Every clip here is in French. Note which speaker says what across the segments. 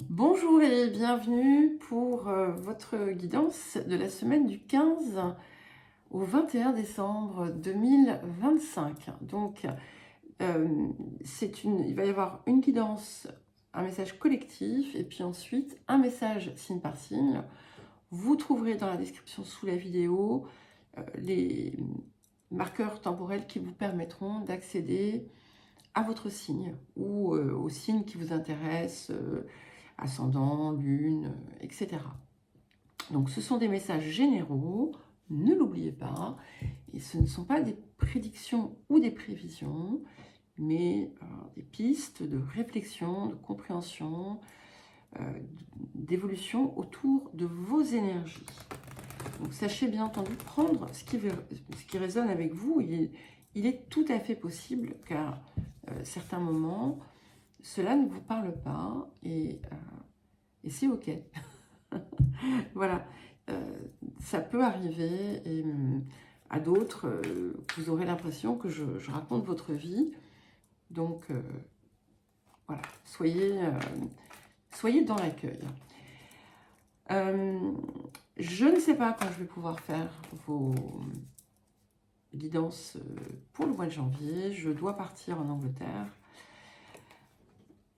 Speaker 1: Bonjour et bienvenue pour votre guidance de la semaine du 15 au 21 décembre 2025. Donc, il va y avoir une guidance, un message collectif et puis ensuite un message signe par signe. Vous trouverez dans la description sous la vidéo les marqueurs temporels qui vous permettront d'accéder à votre signe ou au signe qui vous intéresse, ascendant, lune, etc. Donc ce sont des messages généraux, ne l'oubliez pas, et ce ne sont pas des prédictions ou des prévisions, mais des pistes de réflexion, de compréhension, d'évolution autour de vos énergies. Donc sachez bien entendu prendre ce qui résonne avec vous. Il est tout à fait possible qu'à certains moments, cela ne vous parle pas et c'est ok. Voilà, ça peut arriver et à d'autres, vous aurez l'impression que je raconte votre vie. Donc voilà, soyez dans l'accueil. Je ne sais pas quand je vais pouvoir faire vos guidances pour le mois de janvier. Je dois partir en Angleterre.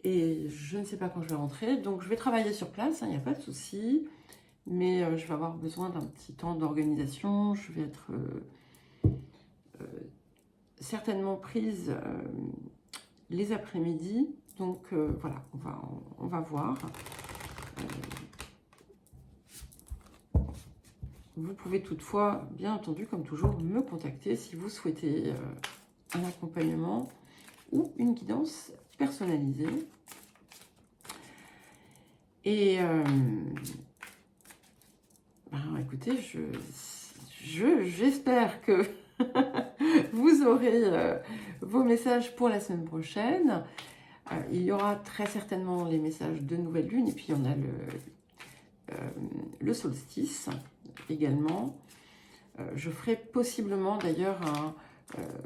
Speaker 1: Et je ne sais pas quand je vais rentrer. Donc je vais travailler sur place, il n'y a pas de souci. Mais je vais avoir besoin d'un petit temps d'organisation. Je vais être certainement prise les après-midi. Donc voilà, on va voir. Vous pouvez toutefois, bien entendu, comme toujours, me contacter si vous souhaitez un accompagnement ou une guidance personnalisée. Et écoutez, j'espère que vous aurez vos messages pour la semaine prochaine. Il y aura très certainement les messages de nouvelle lune et puis il y en a le solstice également. Je ferai possiblement d'ailleurs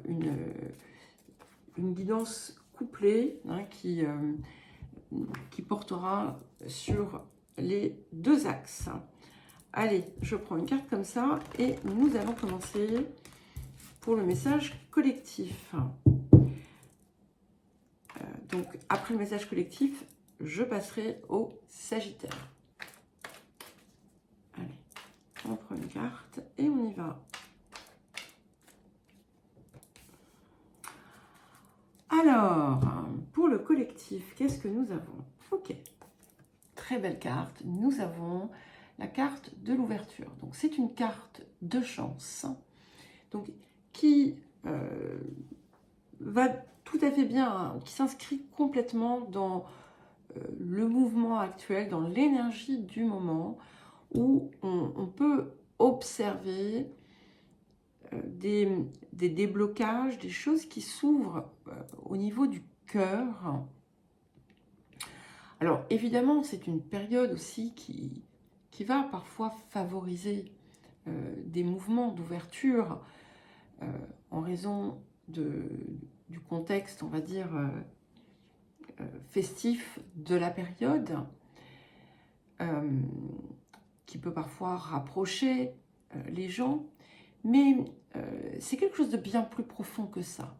Speaker 1: une guidance couplée qui portera sur les deux axes. Allez, je prends une carte comme ça et nous allons commencer pour le message collectif. Donc, après le message collectif, je passerai au Sagittaire. Allez, on prend une carte et on y va. Alors, pour le collectif, qu'est-ce que nous avons? Ok, très belle carte. Nous avons la carte de l'ouverture. Donc, c'est une carte de chance. Donc, qui va tout à fait bien, hein, qui s'inscrit complètement dans le mouvement actuel, dans l'énergie du moment, où on peut observer des déblocages, des choses qui s'ouvrent au niveau du cœur. Alors évidemment, c'est une période aussi qui va parfois favoriser des mouvements d'ouverture en raison du contexte, on va dire, festif de la période, qui peut parfois rapprocher les gens, mais c'est quelque chose de bien plus profond que ça.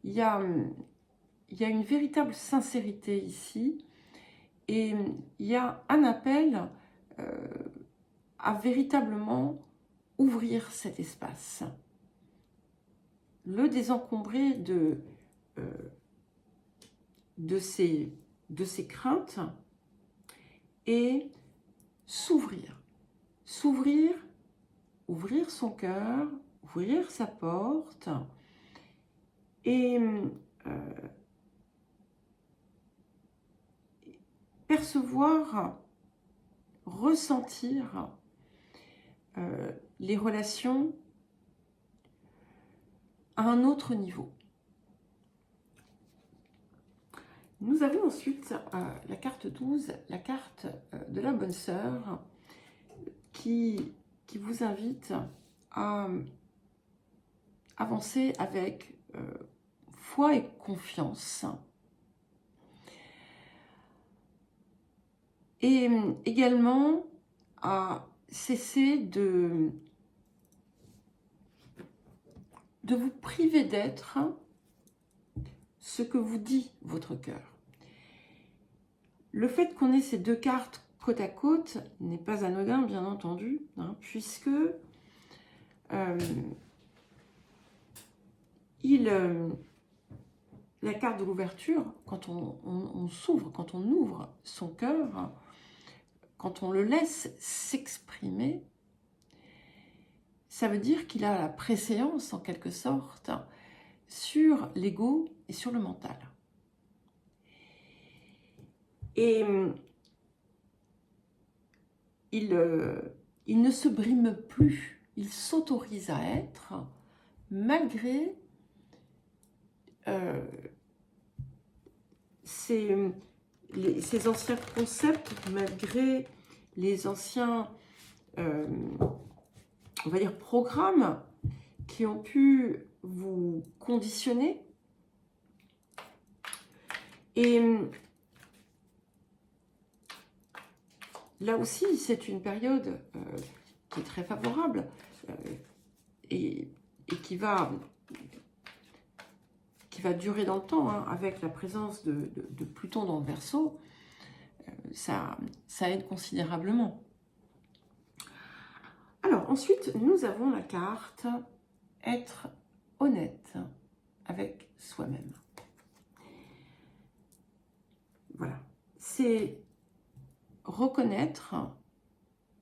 Speaker 1: Il y a une véritable sincérité ici, et il y a un appel à véritablement ouvrir cet espace, le désencombrer de ses craintes et s'ouvrir. S'ouvrir, ouvrir son cœur, ouvrir sa porte et percevoir, ressentir les relations à un autre niveau. Nous avons ensuite la carte 12, la carte de la bonne sœur, qui vous invite à avancer avec foi et confiance. Et également à cesser de vous priver d'être ce que vous dit votre cœur. Le fait qu'on ait ces deux cartes côte à côte n'est pas anodin, bien entendu, hein, puisque la carte de l'ouverture, quand on s'ouvre, quand on ouvre son cœur, quand on le laisse s'exprimer, ça veut dire qu'il a la préséance, en quelque sorte, sur l'ego et sur le mental. Et il ne se brime plus, il s'autorise à être, malgré ces anciens concepts, malgré les anciens, on va dire, programmes qui ont pu vous conditionner. Et là aussi, c'est une période qui est très favorable et qui va durer dans le temps, hein, avec la présence de Pluton dans le Verseau. Ça aide considérablement. Alors, ensuite, nous avons la carte « Être honnête avec soi-même ». Voilà. C'est reconnaître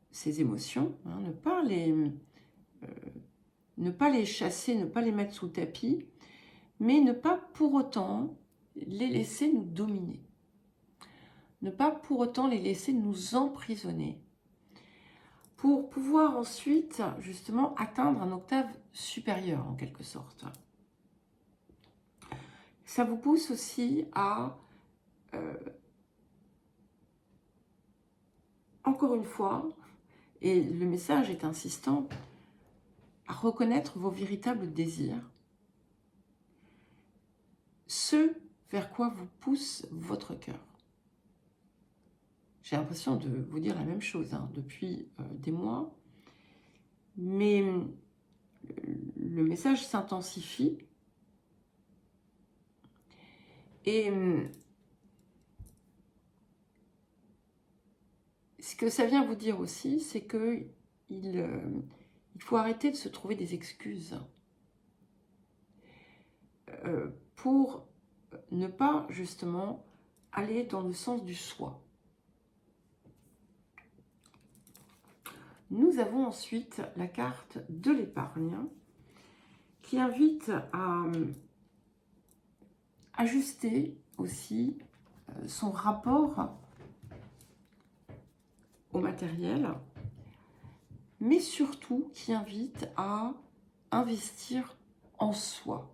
Speaker 1: ses émotions, hein, ne pas les chasser, ne pas les mettre sous le tapis, mais ne pas pour autant les laisser nous dominer. Ne pas pour autant les laisser nous emprisonner, pour pouvoir ensuite, justement, atteindre un octave supérieur, en quelque sorte. Ça vous pousse aussi à, encore une fois, et le message est insistant, à reconnaître vos véritables désirs, ce vers quoi vous pousse votre cœur. J'ai l'impression de vous dire la même chose, hein, depuis des mois, mais le message s'intensifie et ce que ça vient vous dire aussi, c'est que il faut arrêter de se trouver des excuses pour ne pas justement aller dans le sens du soi. Nous avons ensuite la carte de l'épargne qui invite à ajuster aussi son rapport au matériel, mais surtout qui invite à investir en soi.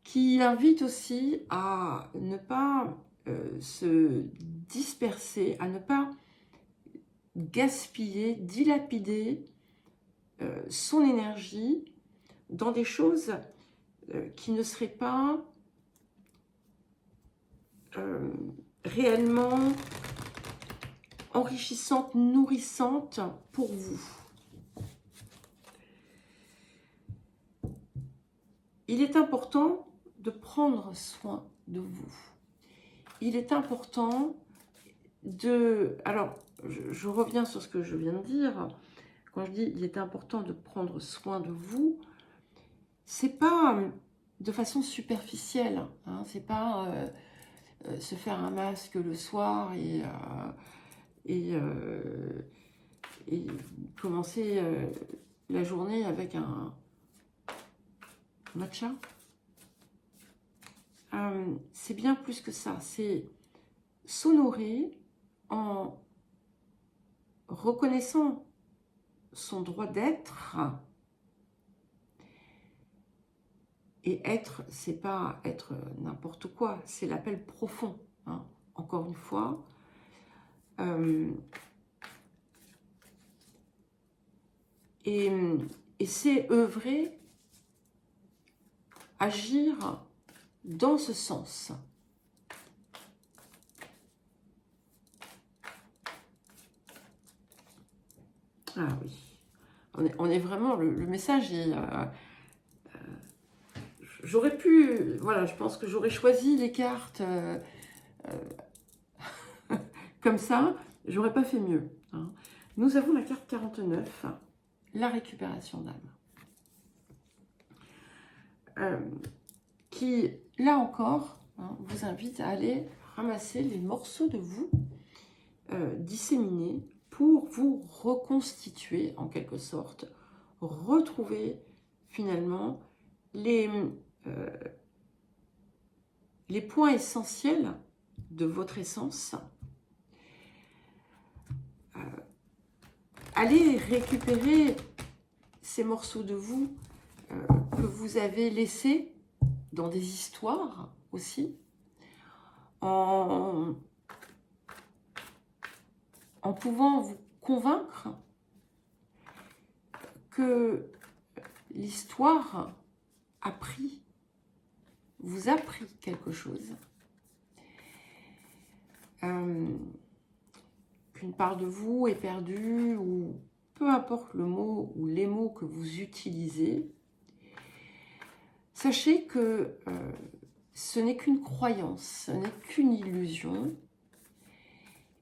Speaker 1: Qui invite aussi à ne pas se disperser, à ne pas gaspiller, dilapider son énergie dans des choses qui ne seraient pas réellement enrichissantes, nourrissantes pour vous. Il est important de prendre soin de vous. Il est important de... Alors, je reviens sur ce que je viens de dire. Quand je dis il est important de prendre soin de vous, c'est pas de façon superficielle, hein, c'est pas se faire un masque le soir et commencer la journée avec un matcha. C'est bien plus que ça, c'est s'honorer en reconnaissant son droit d'être. Et être, c'est pas être n'importe quoi, c'est l'appel profond, hein. Encore une fois. Et c'est œuvrer, agir dans ce sens. Ah oui. On est vraiment... Le message est... j'aurais pu... Voilà, je pense que j'aurais choisi les cartes comme ça. J'aurais pas fait mieux. Hein. Nous avons la carte 49, la récupération d'âme. Qui, là encore, hein, vous invite à aller ramasser les morceaux de vous disséminés pour vous reconstituer en quelque sorte, retrouver finalement les points essentiels de votre essence. Allez récupérer ces morceaux de vous que vous avez laissés dans des histoires aussi, en pouvant vous convaincre que l'histoire vous a appris quelque chose, qu'une part de vous est perdue, ou peu importe le mot ou les mots que vous utilisez, sachez que ce n'est qu'une croyance, ce n'est qu'une illusion,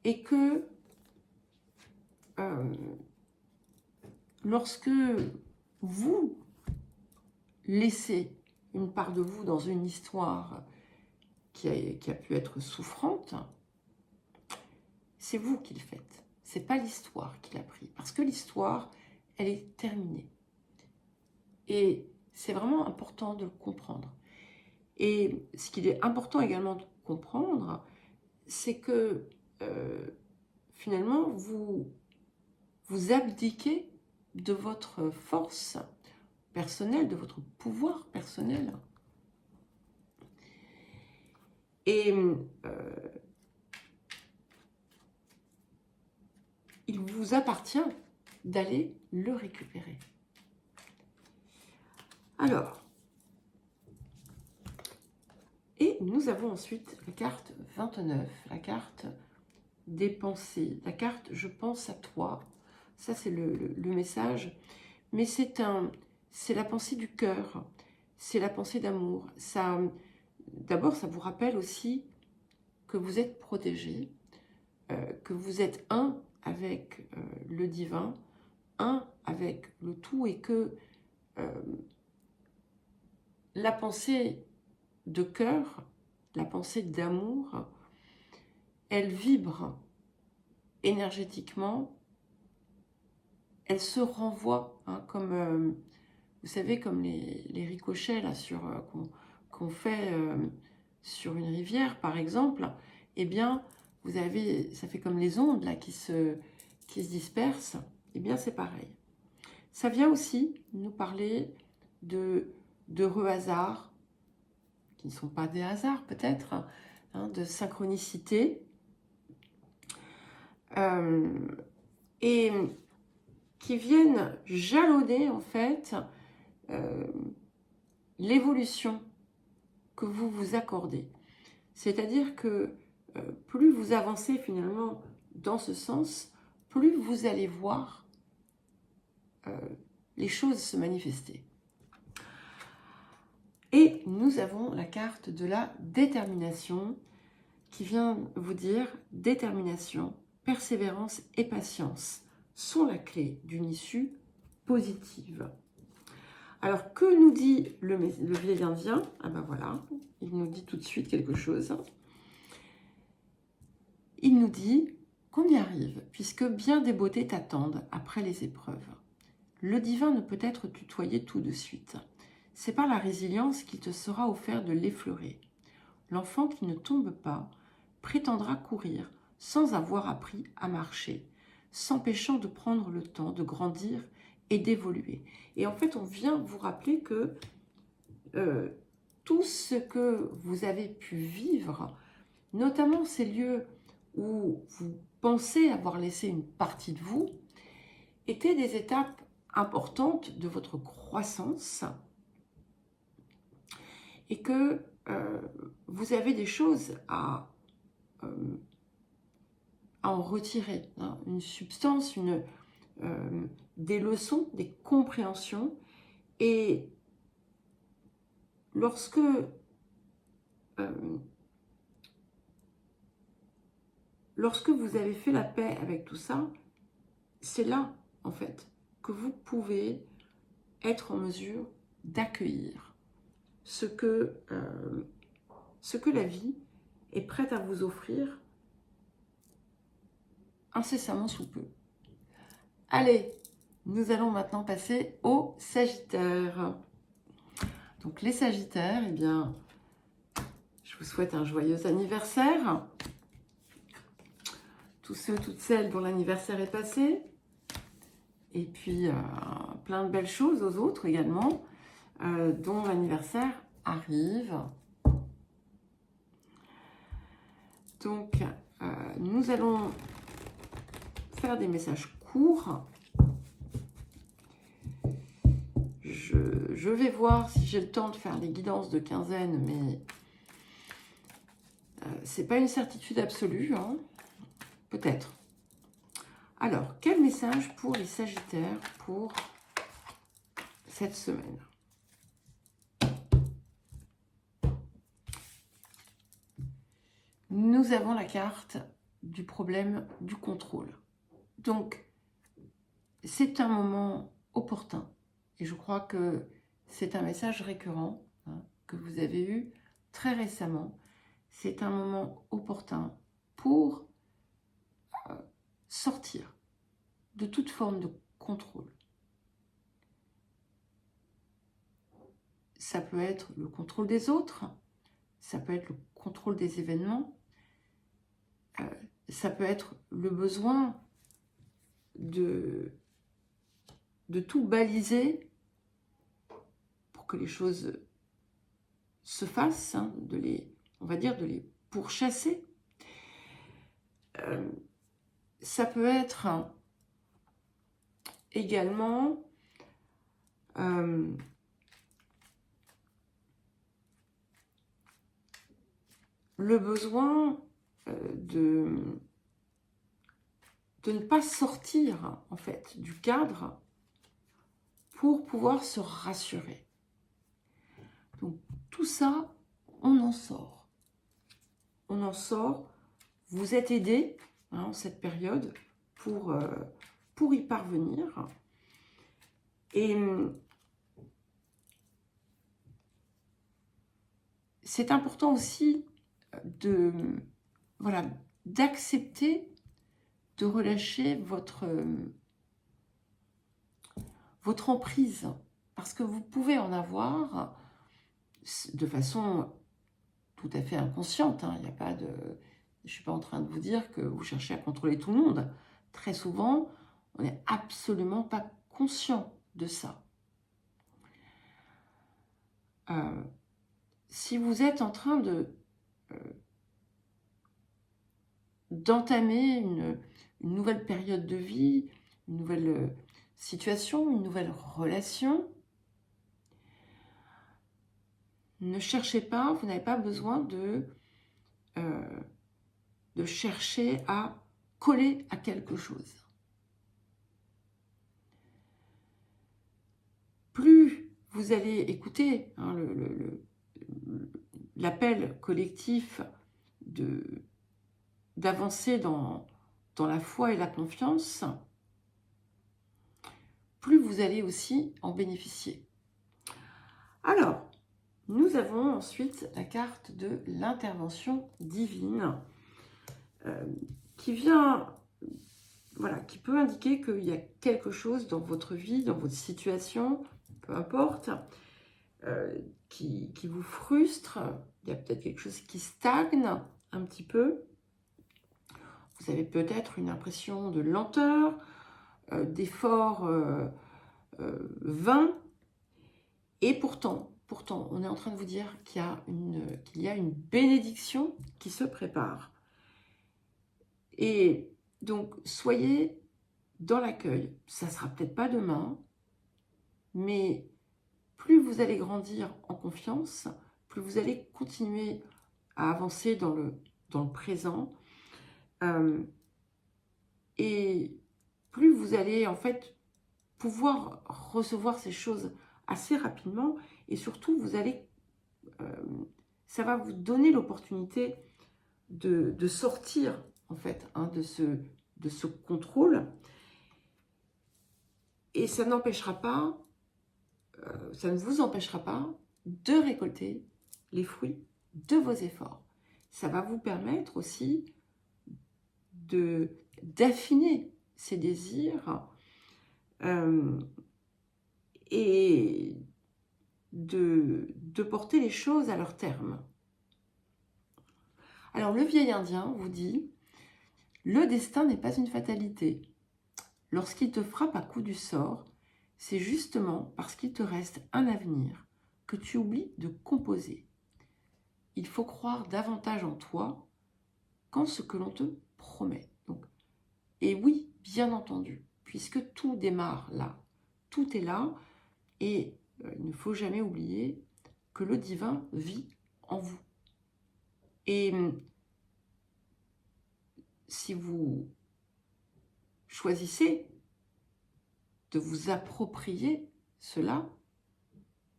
Speaker 1: et que lorsque vous laissez une part de vous dans une histoire qui a pu être souffrante, c'est vous qui le faites. Ce n'est pas l'histoire qui l'a pris. Parce que l'histoire, elle est terminée. Et c'est vraiment important de le comprendre. Et ce qu'il est important également de comprendre, c'est que finalement, vous abdiquez de votre force personnelle, de votre pouvoir personnel. Et il vous appartient d'aller le récupérer. Alors, et nous avons ensuite la carte 29, la carte des pensées, la carte « Je pense à toi ». Ça, c'est le message. Mais c'est la pensée du cœur, c'est la pensée d'amour. D'abord, ça vous rappelle aussi que vous êtes protégé, que vous êtes un avec le divin, un avec le tout, et que la pensée de cœur, la pensée d'amour, elle vibre énergétiquement, elle se renvoie, hein, comme, vous savez, comme les ricochets là, qu'on fait sur une rivière, par exemple. Eh bien, vous avez, ça fait comme les ondes là, qui se dispersent. Eh bien, c'est pareil. Ça vient aussi nous parler d'heureux hasards, qui ne sont pas des hasards peut-être, hein, de synchronicité, et qui viennent jalonner en fait l'évolution que vous vous accordez. C'est-à-dire que plus vous avancez finalement dans ce sens, plus vous allez voir les choses se manifester. Et nous avons la carte de la détermination qui vient vous dire « Détermination, persévérance et patience sont la clé d'une issue positive ». Alors, que nous dit le vieil indien? Ah ben voilà, il nous dit tout de suite quelque chose. Il nous dit qu'on y arrive, puisque bien des beautés t'attendent après les épreuves. Le divin ne peut être tutoyé tout de suite. C'est par la résilience qu'il te sera offert de l'effleurer. L'enfant qui ne tombe pas prétendra courir sans avoir appris à marcher, s'empêchant de prendre le temps de grandir et d'évoluer. Et en fait, on vient vous rappeler que tout ce que vous avez pu vivre, notamment ces lieux où vous pensez avoir laissé une partie de vous, étaient des étapes importantes de votre croissance, et que vous avez des choses à en retirer, hein, une substance, des leçons, des compréhensions. Et lorsque vous avez fait la paix avec tout ça, c'est là, en fait, que vous pouvez être en mesure d'accueillir ce que la vie est prête à vous offrir incessamment sous peu. Allez, nous allons maintenant passer aux Sagittaires. Donc les Sagittaires, eh bien, je vous souhaite un joyeux anniversaire. Tous ceux, toutes celles dont l'anniversaire est passé. Et puis, plein de belles choses aux autres également, dont l'anniversaire arrive. Donc, nous allons faire des messages courts. Je vais voir si j'ai le temps de faire les guidances de quinzaine, mais c'est pas une certitude absolue, hein. Peut-être. Alors, quel message pour les Sagittaires pour cette semaine? Nous avons la carte du problème du contrôle. Donc, c'est un moment opportun. Et je crois que c'est un message récurrent, hein, que vous avez eu très récemment. C'est un moment opportun pour sortir de toute forme de contrôle. Ça peut être le contrôle des autres, ça peut être le contrôle des événements, ça peut être le besoin de tout baliser pour que les choses se fassent, hein, on va dire de les pourchasser. Ça peut être également le besoin de ne pas sortir en fait du cadre pour pouvoir se rassurer. Donc tout ça, on en sort. On en sort. Vous êtes aidé, hein, en cette période pour y parvenir. Et c'est important aussi d'accepter de relâcher votre emprise, parce que vous pouvez en avoir de façon tout à fait inconsciente, hein. Il n'y a pas de... Je ne suis pas en train de vous dire que vous cherchez à contrôler tout le monde. Très souvent, on n'est absolument pas conscient de ça. Si vous êtes en train d'entamer une nouvelle période de vie, une nouvelle situation, une nouvelle relation, ne cherchez pas, vous n'avez pas besoin de chercher à coller à quelque chose. Plus vous allez écouter, hein, l'appel collectif d'avancer dans la foi et la confiance, plus vous allez aussi en bénéficier. Alors, nous avons ensuite la carte de l'intervention divine qui vient, qui peut indiquer qu'il y a quelque chose dans votre vie, dans votre situation, peu importe, qui vous frustre. Il y a peut-être quelque chose qui stagne un petit peu. Vous avez peut-être une impression de lenteur, d'effort vain. Et pourtant, on est en train de vous dire qu'il y a une bénédiction qui se prépare. Et donc, soyez dans l'accueil. Ça ne sera peut-être pas demain, mais plus vous allez grandir en confiance, plus vous allez continuer à avancer dans le présent. Et plus vous allez en fait pouvoir recevoir ces choses assez rapidement et surtout vous allez, ça va vous donner l'opportunité de sortir en fait de ce contrôle et ça n'empêchera pas, ça ne vous empêchera pas de récolter les fruits de vos efforts. Ça va vous permettre aussi d'affiner ces désirs et de porter les choses à leur terme. Alors le vieil indien vous dit, le destin n'est pas une fatalité. Lorsqu'il te frappe à coup du sort, c'est justement parce qu'il te reste un avenir que tu oublies de composer. Il faut croire davantage en toi qu'en ce que l'on te promet. Donc, et oui, bien entendu, puisque tout démarre là, tout est là, et il ne faut jamais oublier que le divin vit en vous. Et si vous choisissez de vous approprier cela,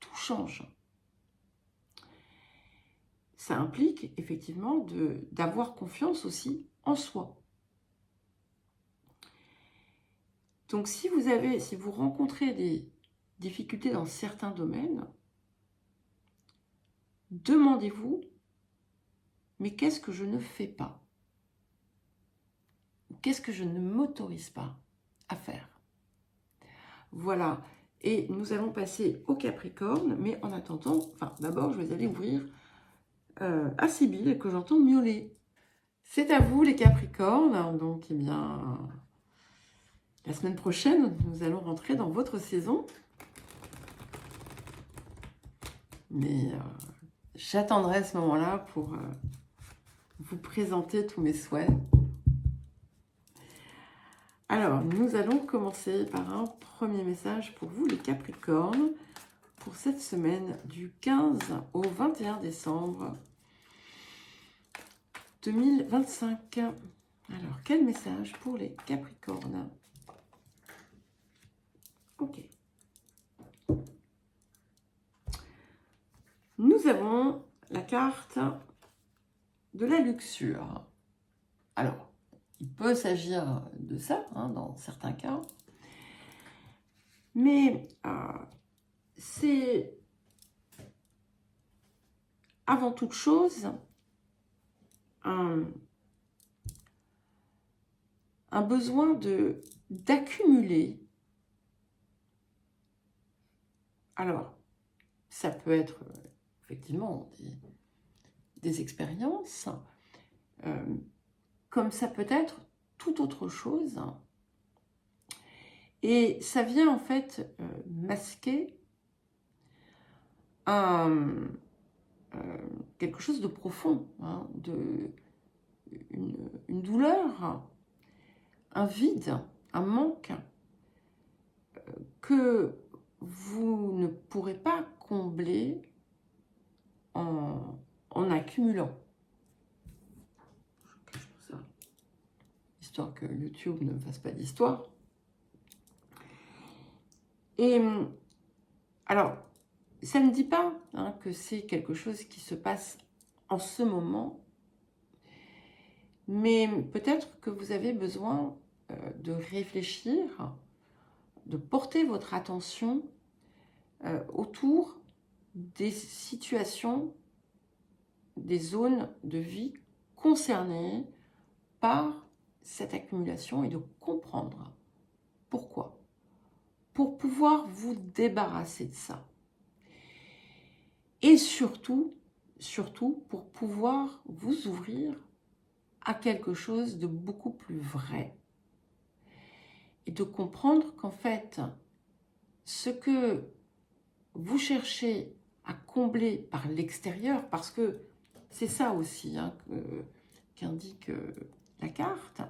Speaker 1: tout change. Ça implique effectivement d'avoir confiance aussi en soi. Donc si vous rencontrez des difficultés dans certains domaines, demandez-vous, mais qu'est-ce que je ne fais pas? Qu'est-ce que je ne m'autorise pas à faire? Voilà, et nous allons passer au Capricorne, mais en attendant, d'abord je vais aller ouvrir à Sibylle que j'entends miauler. C'est à vous les Capricornes, donc eh bien, la semaine prochaine, nous allons rentrer dans votre saison. Mais j'attendrai à ce moment-là pour vous présenter tous mes souhaits. Alors, nous allons commencer par un premier message pour vous les Capricornes, pour cette semaine du 15 au 21 décembre 2025. Alors, quel message pour les Capricornes? Ok. Nous avons la carte de la luxure. Alors, il peut s'agir de ça, dans certains cas. Mais c'est avant toute chose un besoin d'accumuler. Alors, ça peut être effectivement des expériences, comme ça peut être toute autre chose. Et ça vient en fait masquer quelque chose de profond, une douleur, un vide, un manque que vous ne pourrez pas combler en accumulant. Histoire que YouTube ne me fasse pas d'histoire. Et alors, ça ne dit pas que c'est quelque chose qui se passe en ce moment, mais peut-être que vous avez besoin de réfléchir, de porter votre attention autour des situations, des zones de vie concernées par cette accumulation et de comprendre pourquoi. Pour pouvoir vous débarrasser de ça. Et surtout pour pouvoir vous ouvrir à quelque chose de beaucoup plus vrai. Et de comprendre qu'en fait, ce que vous cherchez à combler par l'extérieur, parce que c'est ça aussi qu'indique la carte,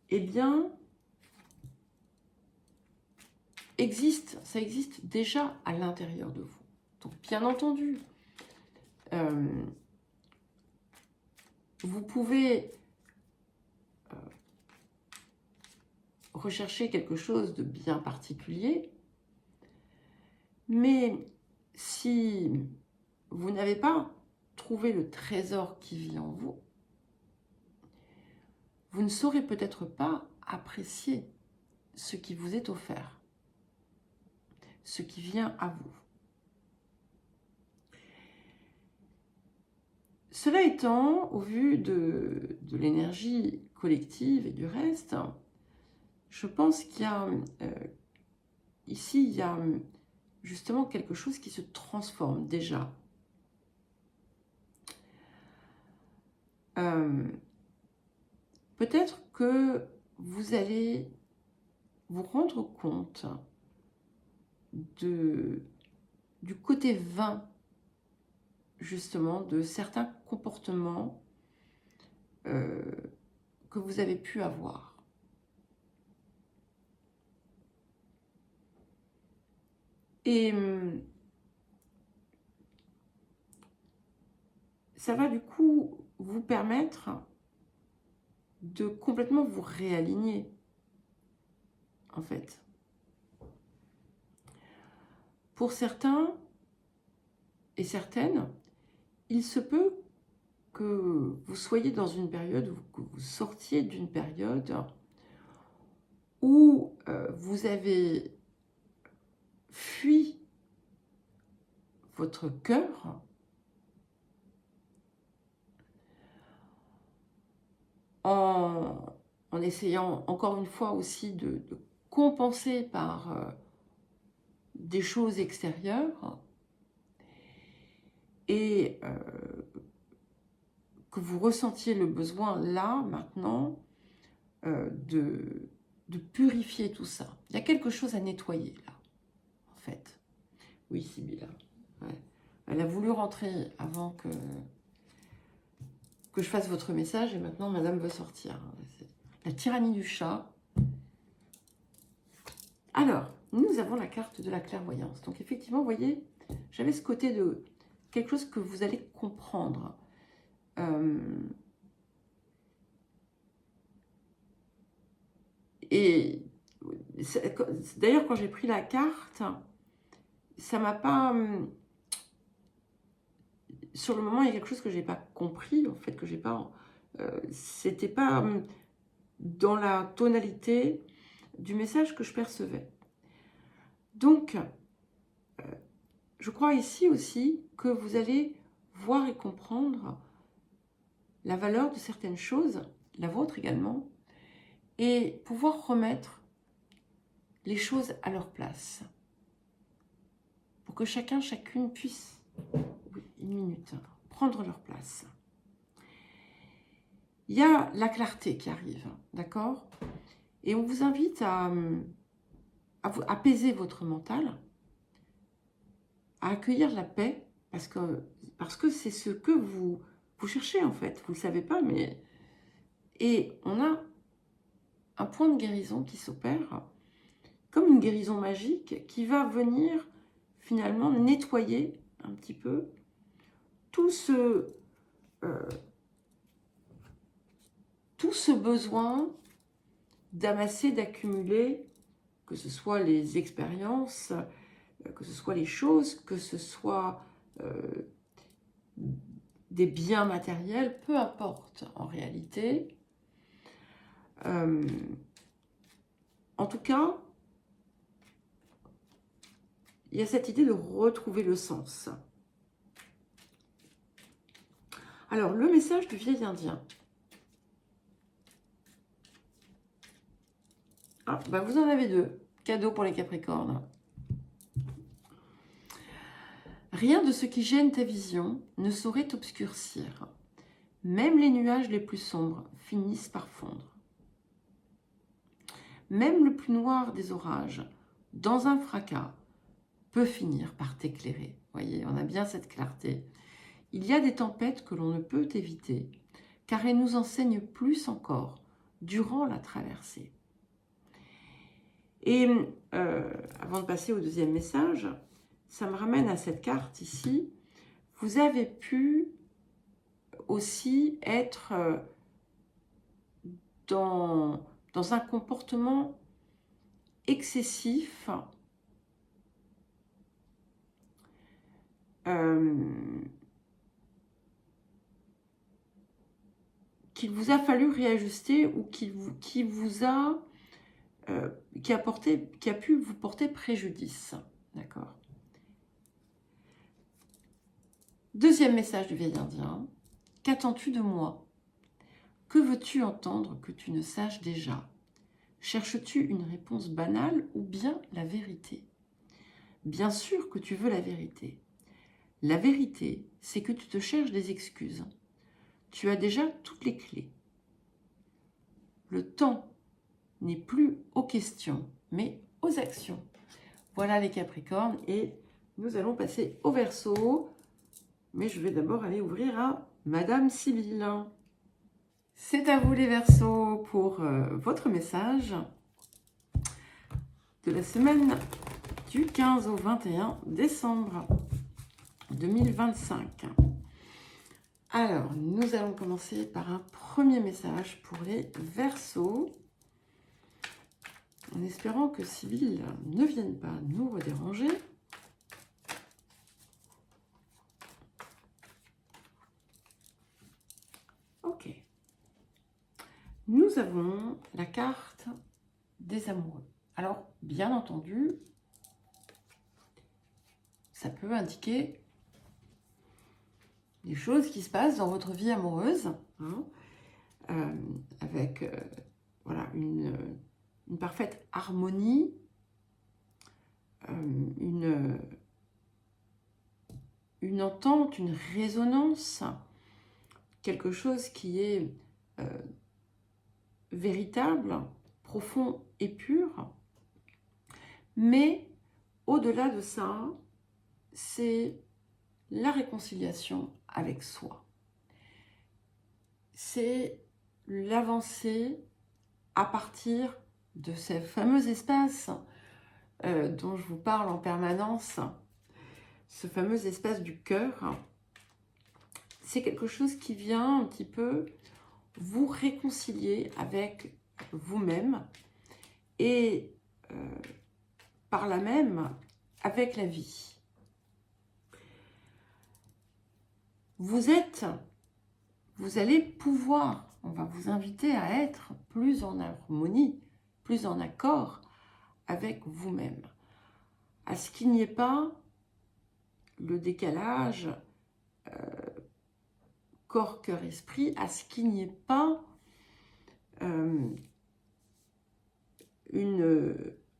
Speaker 1: eh bien, ça existe déjà à l'intérieur de vous. Donc, bien entendu, vous pouvez recherchez quelque chose de bien particulier, mais si vous n'avez pas trouvé le trésor qui vit en vous, vous ne saurez peut-être pas apprécier ce qui vous est offert, ce qui vient à vous. Cela étant, au vu de l'énergie collective et du reste, je pense qu'il y a ici, il y a justement quelque chose qui se transforme déjà. Peut-être que vous allez vous rendre compte du côté vain, justement, de certains comportements que vous avez pu avoir. Et ça va du coup vous permettre de complètement vous réaligner, en fait. Pour certains et certaines, il se peut que vous soyez dans une période, ou que vous sortiez d'une période où vous avez fui votre cœur en essayant encore une fois aussi de compenser par des choses extérieures, et que vous ressentiez le besoin là, maintenant, de purifier tout ça. Il y a quelque chose à nettoyer là, en fait. Oui, Sybilla. Ouais. Elle a voulu rentrer avant que je fasse votre message, et maintenant madame veut sortir. C'est la tyrannie du chat. Alors, nous avons la carte de la clairvoyance. Donc effectivement, vous voyez, j'avais ce côté de quelque chose que vous allez comprendre. Et d'ailleurs, quand j'ai pris la carte, ça m'a pas... Sur le moment, il y a quelque chose que j'ai pas compris, en fait, que j'ai pas... c'était pas dans la tonalité du message que je percevais. Donc, je crois ici aussi que vous allez voir et comprendre la valeur de certaines choses, la vôtre également, et pouvoir remettre les choses à leur place. Pour que chacun, chacune puisse, une minute, prendre leur place. Il y a la clarté qui arrive, d'accord? Et on vous invite à vous apaiser votre mental, à accueillir la paix, parce que c'est ce que vous cherchez en fait, vous ne le savez pas, mais... Et on a un point de guérison qui s'opère, comme une guérison magique, qui va venir finalement nettoyer un petit peu tout ce besoin d'amasser, d'accumuler, que ce soit les expériences, que ce soit les choses, que ce soit des biens matériels, peu importe en réalité. En tout cas, il y a cette idée de retrouver le sens. Alors, le message du vieil indien. Ah, bah vous en avez deux. Cadeau pour les Capricornes. Rien de ce qui gêne ta vision ne saurait t'obscurcir. Même les nuages les plus sombres finissent par fondre. Même le plus noir des orages, dans un fracas, peut finir par t'éclairer. Voyez, on a bien cette clarté. Il y a des tempêtes que l'on ne peut éviter, car elles nous enseignent plus encore durant la traversée. Et avant de passer au deuxième message, ça me ramène à cette carte ici. Vous avez pu aussi être dans un comportement excessif qu'il vous a fallu réajuster ou qui a pu vous porter préjudice. D'accord. Deuxième message du vieil indien. Qu'attends-tu de moi? Que veux-tu entendre que tu ne saches déjà? Cherches-tu une réponse banale ou bien la vérité? Bien sûr que tu veux la vérité. La vérité, c'est que tu te cherches des excuses. Tu as déjà toutes les clés. Le temps n'est plus aux questions, mais aux actions. Voilà les Capricornes et nous allons passer au Verseau. Mais je vais d'abord aller ouvrir à Madame Sibylle. C'est à vous les Verseaux pour votre message de la semaine du 15 au 21 décembre 2025. Alors, nous allons commencer par un premier message pour les Verseaux, en espérant que Sibylle ne vienne pas nous redéranger. Ok. Nous avons la carte des amoureux. Alors, bien entendu, ça peut indiquer des choses qui se passent dans votre vie amoureuse, hein, avec voilà, une parfaite harmonie, une entente, une résonance, quelque chose qui est véritable, profond et pur. Mais au-delà de ça, c'est la réconciliation avec soi. C'est l'avancée à partir de ces fameux espaces dont je vous parle en permanence, ce fameux espace du cœur. C'est quelque chose qui vient un petit peu vous réconcilier avec vous-même et par là même avec la vie. Vous allez pouvoir, on va vous inviter à être plus en harmonie, plus en accord avec vous-même. À ce qu'il n'y ait pas le décalage corps, cœur, esprit, à ce qu'il n'y ait pas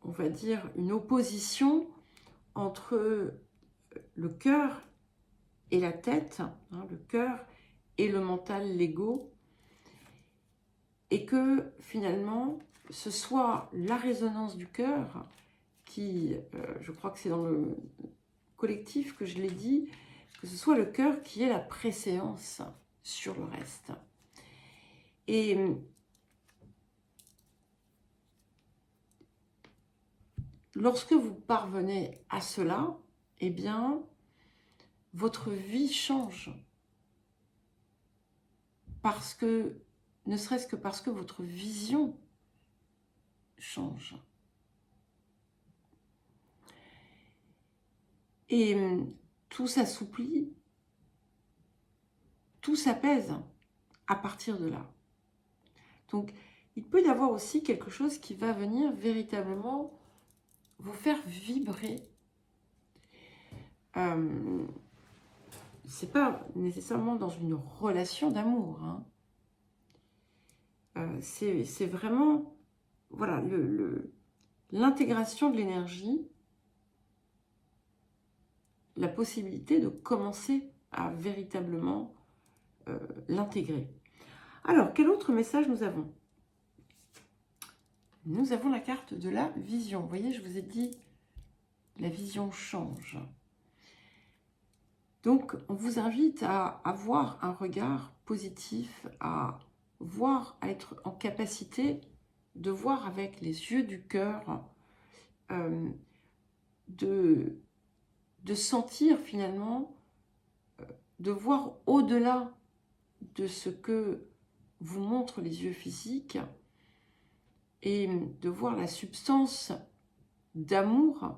Speaker 1: on va dire, une opposition entre le cœur et la tête, hein, le cœur et le mental, l'ego, et que finalement, ce soit la résonance du cœur qui, je crois que c'est dans le collectif que je l'ai dit, que ce soit le cœur qui ait la préséance sur le reste. Et lorsque vous parvenez à cela, eh bien, votre vie change. Parce que, ne serait-ce que parce que votre vision change. Et tout s'assouplit, tout s'apaise à partir de là. Donc, il peut y avoir aussi quelque chose qui va venir véritablement vous faire vibrer. C'est pas nécessairement dans une relation d'amour. Hein. C'est vraiment voilà, l'intégration de l'énergie, la possibilité de commencer à véritablement l'intégrer. Alors, quel autre message nous avons? Nous avons la carte de la vision. Vous voyez, je vous ai dit, la vision change. Donc, on vous invite à avoir un regard positif, à voir, à être en capacité de voir avec les yeux du cœur, de sentir finalement, de voir au-delà de ce que vous montrent les yeux physiques et de voir la substance d'amour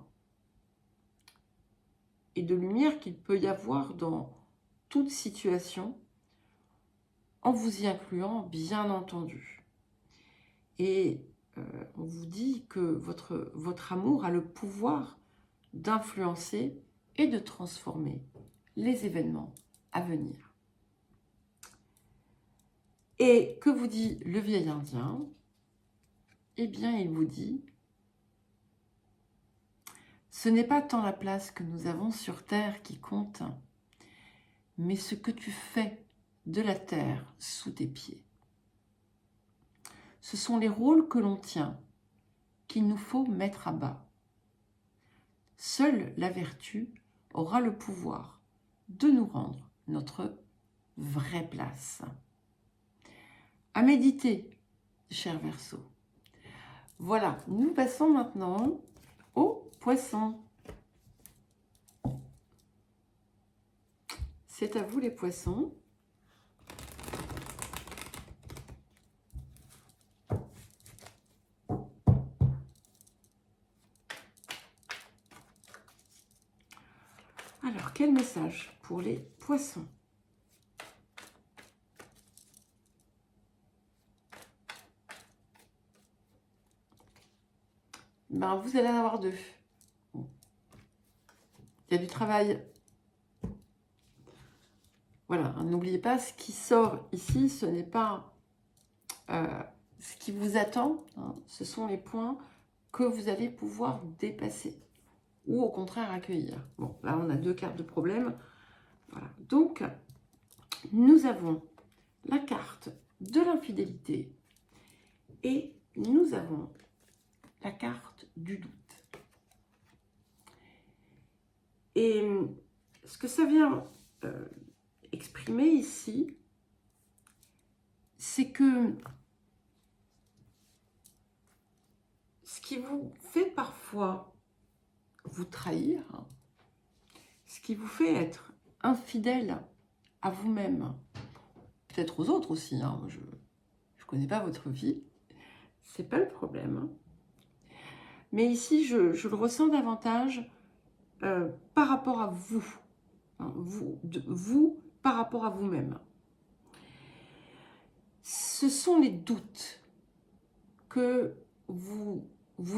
Speaker 1: et de lumière qu'il peut y avoir dans toute situation, en vous y incluant, bien entendu. Et on vous dit que votre amour a le pouvoir d'influencer et de transformer les événements à venir. Et que vous dit le vieil Indien? Eh bien, il vous dit, ce n'est pas tant la place que nous avons sur terre qui compte, mais ce que tu fais de la terre sous tes pieds. Ce sont les rôles que l'on tient qu'il nous faut mettre à bas. Seule la vertu aura le pouvoir de nous rendre notre vraie place. À méditer, cher Verseau. Voilà, nous passons maintenant aux poissons. C'est à vous les poissons. Alors, quel message pour les poissons? Ben, vous allez en avoir deux. Il y a du travail. Voilà, n'oubliez pas, ce qui sort ici, ce n'est pas ce qui vous attend. Hein, ce sont les points que vous allez pouvoir dépasser ou au contraire accueillir. Bon, là, on a deux cartes de problème. Voilà. Donc, nous avons la carte de l'infidélité et nous avons la carte du doute. Et ce que ça vient exprimer ici, c'est que ce qui vous fait parfois vous trahir, ce qui vous fait être infidèle à vous-même, peut-être aux autres aussi, hein, je ne connais pas votre vie, c'est pas le problème. Mais ici, je le ressens davantage par rapport à vous, hein, vous par rapport à vous-même. Ce sont les doutes que vous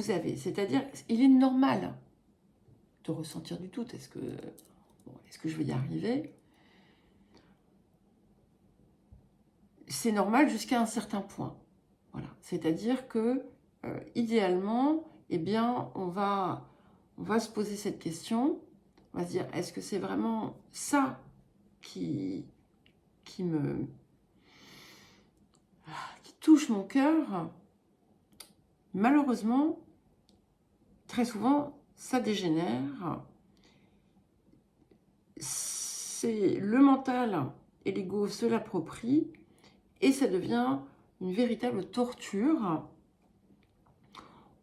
Speaker 1: avez, c'est-à-dire, il est normal de ressentir du doute. Est-ce que je vais y arriver? C'est normal jusqu'à un certain point. Voilà. C'est-à-dire que, idéalement, eh bien, on va se poser cette question. On va se dire, est-ce que c'est vraiment ça qui touche mon cœur? Malheureusement, très souvent, ça dégénère. C'est le mental et l'ego se l'approprient et ça devient une véritable torture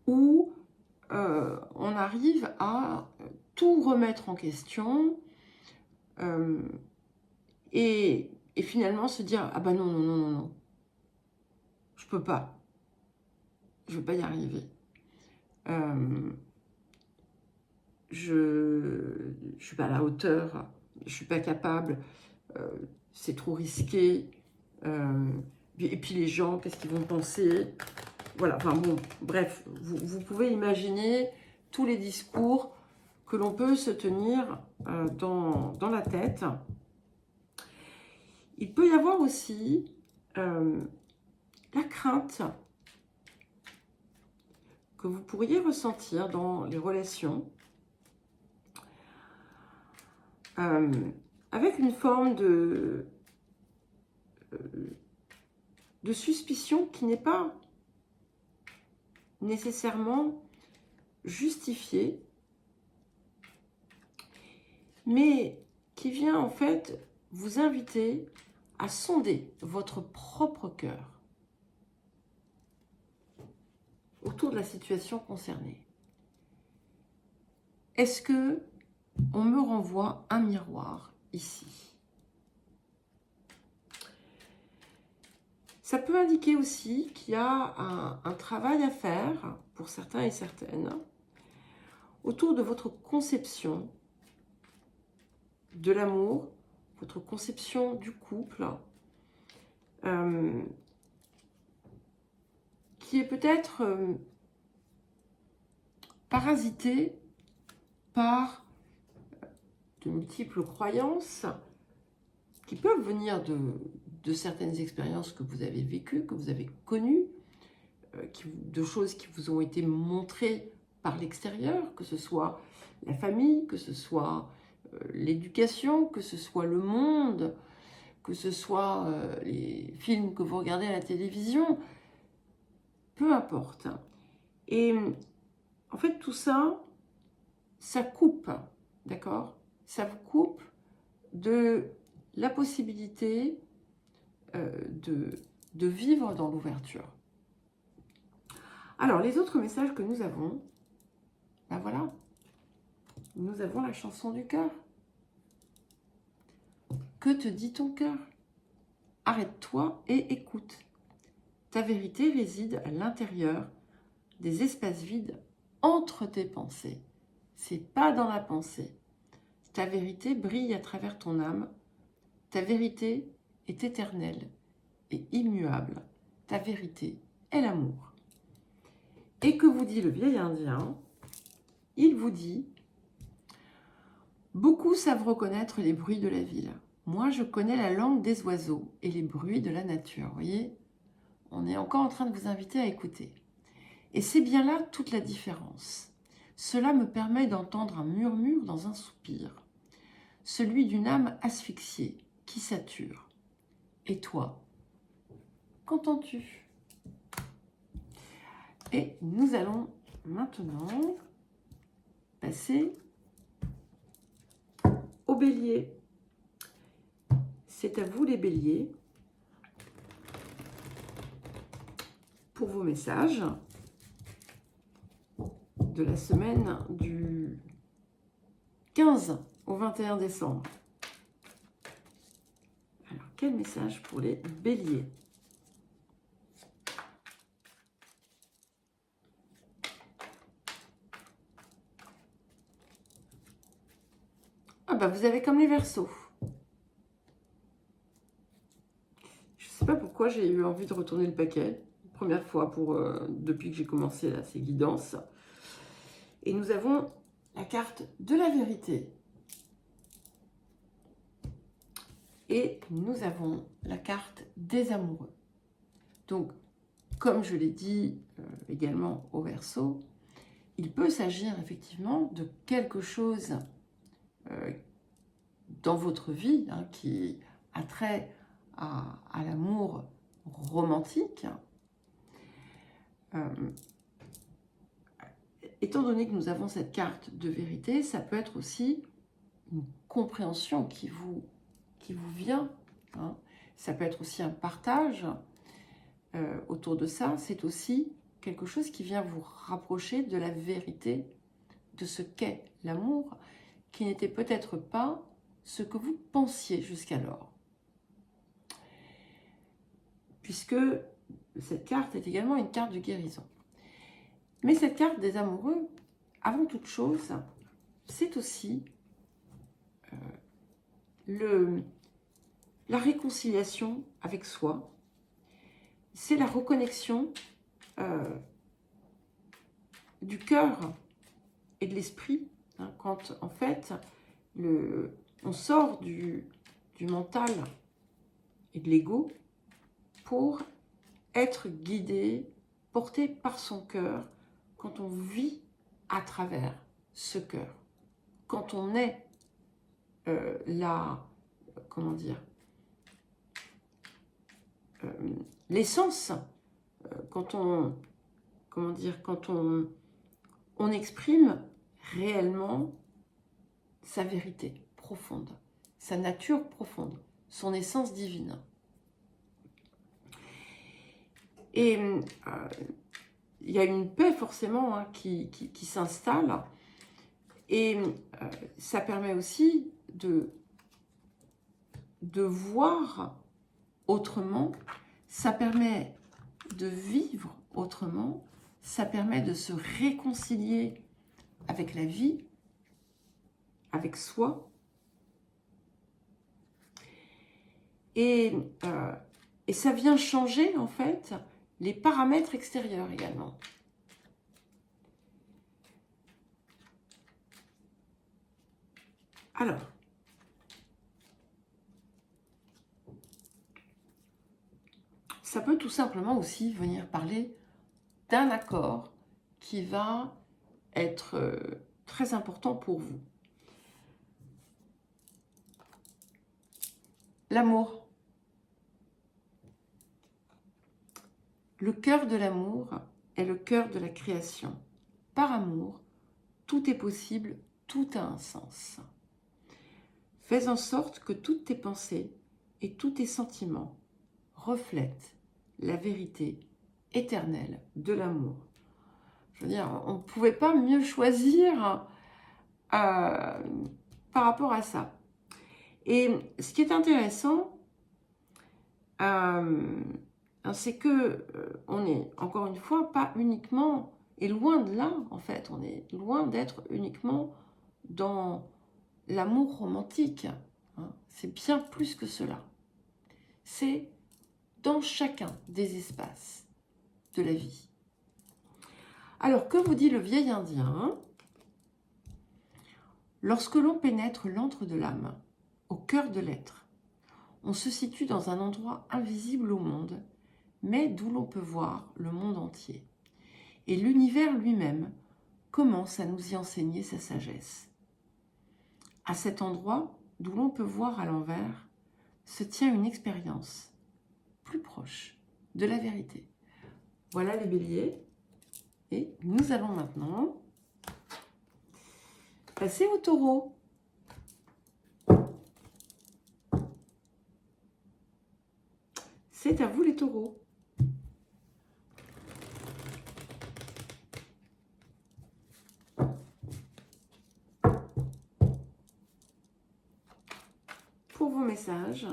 Speaker 1: où on arrive à tout remettre en question et finalement se dire, ah ben non, je peux pas, je vais pas y arriver. Je suis pas à la hauteur, je suis pas capable, c'est trop risqué, et puis les gens, qu'est-ce qu'ils vont penser? Voilà, enfin bon, bref, vous pouvez imaginer tous les discours que l'on peut se tenir dans la tête. Il peut y avoir aussi la crainte que vous pourriez ressentir dans les relations avec une forme de suspicion qui n'est pas nécessairement justifiée, mais qui vient en fait vous inviter à sonder votre propre cœur autour de la situation concernée. Est-ce que on me renvoie un miroir ici? Ça peut indiquer aussi qu'il y a un travail à faire pour certains et certaines autour de votre conception de l'amour, votre conception du couple, qui est peut-être parasité par de multiples croyances qui peuvent venir de certaines expériences que vous avez vécues, que vous avez connues, de choses qui vous ont été montrées par l'extérieur, que ce soit la famille, que ce soit l'éducation, que ce soit le monde, que ce soit les films que vous regardez à la télévision, peu importe. Et en fait, tout ça, ça coupe, d'accord? Ça vous coupe de la possibilité de vivre dans l'ouverture. Alors, les autres messages que nous avons, ben voilà, nous avons la chanson du cœur. Que te dit ton cœur? Arrête-toi et écoute. Ta vérité réside à l'intérieur des espaces vides entre tes pensées. C'est pas dans la pensée. Ta vérité brille à travers ton âme. Ta vérité est éternelle et immuable. Ta vérité est l'amour. Et que vous dit le vieil indien? Il vous dit: beaucoup savent reconnaître les bruits de la ville. Moi, je connais la langue des oiseaux et les bruits de la nature. Vous voyez, on est encore en train de vous inviter à écouter. Et c'est bien là toute la différence. Cela me permet d'entendre un murmure dans un soupir, celui d'une âme asphyxiée qui sature. Et toi, qu'entends-tu? Et nous allons maintenant passer au bélier. C'est à vous les béliers pour vos messages de la semaine du 15 au 21 décembre. Alors, quel message pour les béliers? Ah bah vous avez comme les Verseaux. Je ne sais pas pourquoi j'ai eu envie de retourner le paquet. Première fois depuis que j'ai commencé là, ces guidances. Et nous avons la carte de la vérité. Et nous avons la carte des amoureux. Donc, comme je l'ai dit également au Verseau, il peut s'agir effectivement de quelque chose dans votre vie qui a trait à l'amour romantique. Étant donné que nous avons cette carte de vérité, ça peut être aussi une compréhension qui vous vient. Ça peut être aussi un partage autour de ça. C'est aussi quelque chose qui vient vous rapprocher de la vérité de ce qu'est l'amour, qui n'était peut-être pas ce que vous pensiez jusqu'alors. Puisque cette carte est également une carte de guérison. Mais cette carte des amoureux, avant toute chose, c'est aussi la réconciliation avec soi. C'est la reconnexion du cœur et de l'esprit, quand en fait on sort du mental et de l'ego pour être guidé, porté par son cœur, quand on vit à travers ce cœur, quand on est l'essence, quand on exprime réellement sa vérité profonde, sa nature profonde, son essence divine. Et il y a une paix forcément qui s'installe, et ça permet aussi de voir autrement, ça permet de vivre autrement, ça permet de se réconcilier avec la vie, avec soi. Et ça vient changer, en fait, les paramètres extérieurs également. Alors, ça peut tout simplement aussi venir parler d'un accord qui va être très important pour vous. L'amour. Le cœur de l'amour est le cœur de la création. Par amour, tout est possible, tout a un sens. Fais en sorte que toutes tes pensées et tous tes sentiments reflètent la vérité éternelle de l'amour. Je veux dire, on ne pouvait pas mieux choisir par rapport à ça. Et ce qui est intéressant, c'est que on n'est, encore une fois, pas uniquement, et loin de là, en fait, on est loin d'être uniquement dans l'amour romantique. Hein. C'est bien plus que cela. C'est dans chacun des espaces de la vie. Alors, que vous dit le vieil Indien? Lorsque l'on pénètre l'antre de l'âme, au cœur de l'être, on se situe dans un endroit invisible au monde, mais d'où l'on peut voir le monde entier. Et l'univers lui-même commence à nous y enseigner sa sagesse. À cet endroit, d'où l'on peut voir à l'envers, se tient une expérience plus proche de la vérité. Voilà les béliers. Et nous allons maintenant passer au taureau. C'est à vous les taureaux. Pour vos messages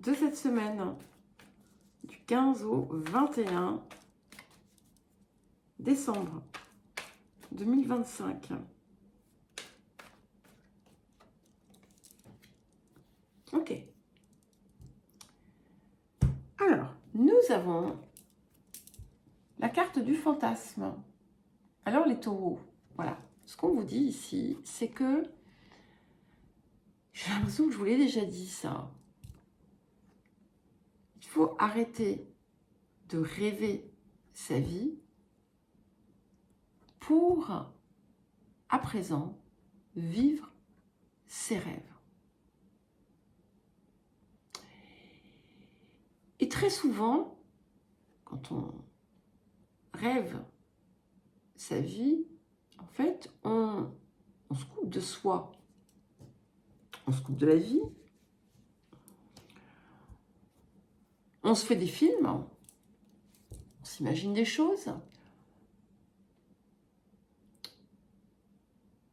Speaker 1: de cette semaine, du 15 au 21 décembre 2025. Ok. Alors, nous avons la carte du fantasme. Alors les taureaux, voilà. Ce qu'on vous dit ici, c'est que j'ai l'impression que je vous l'ai déjà dit ça. Il faut arrêter de rêver sa vie pour, à présent, vivre ses rêves. Et très souvent, quand on rêve sa vie, en fait, on se coupe de soi. On se coupe de la vie. On se fait des films. On s'imagine des choses.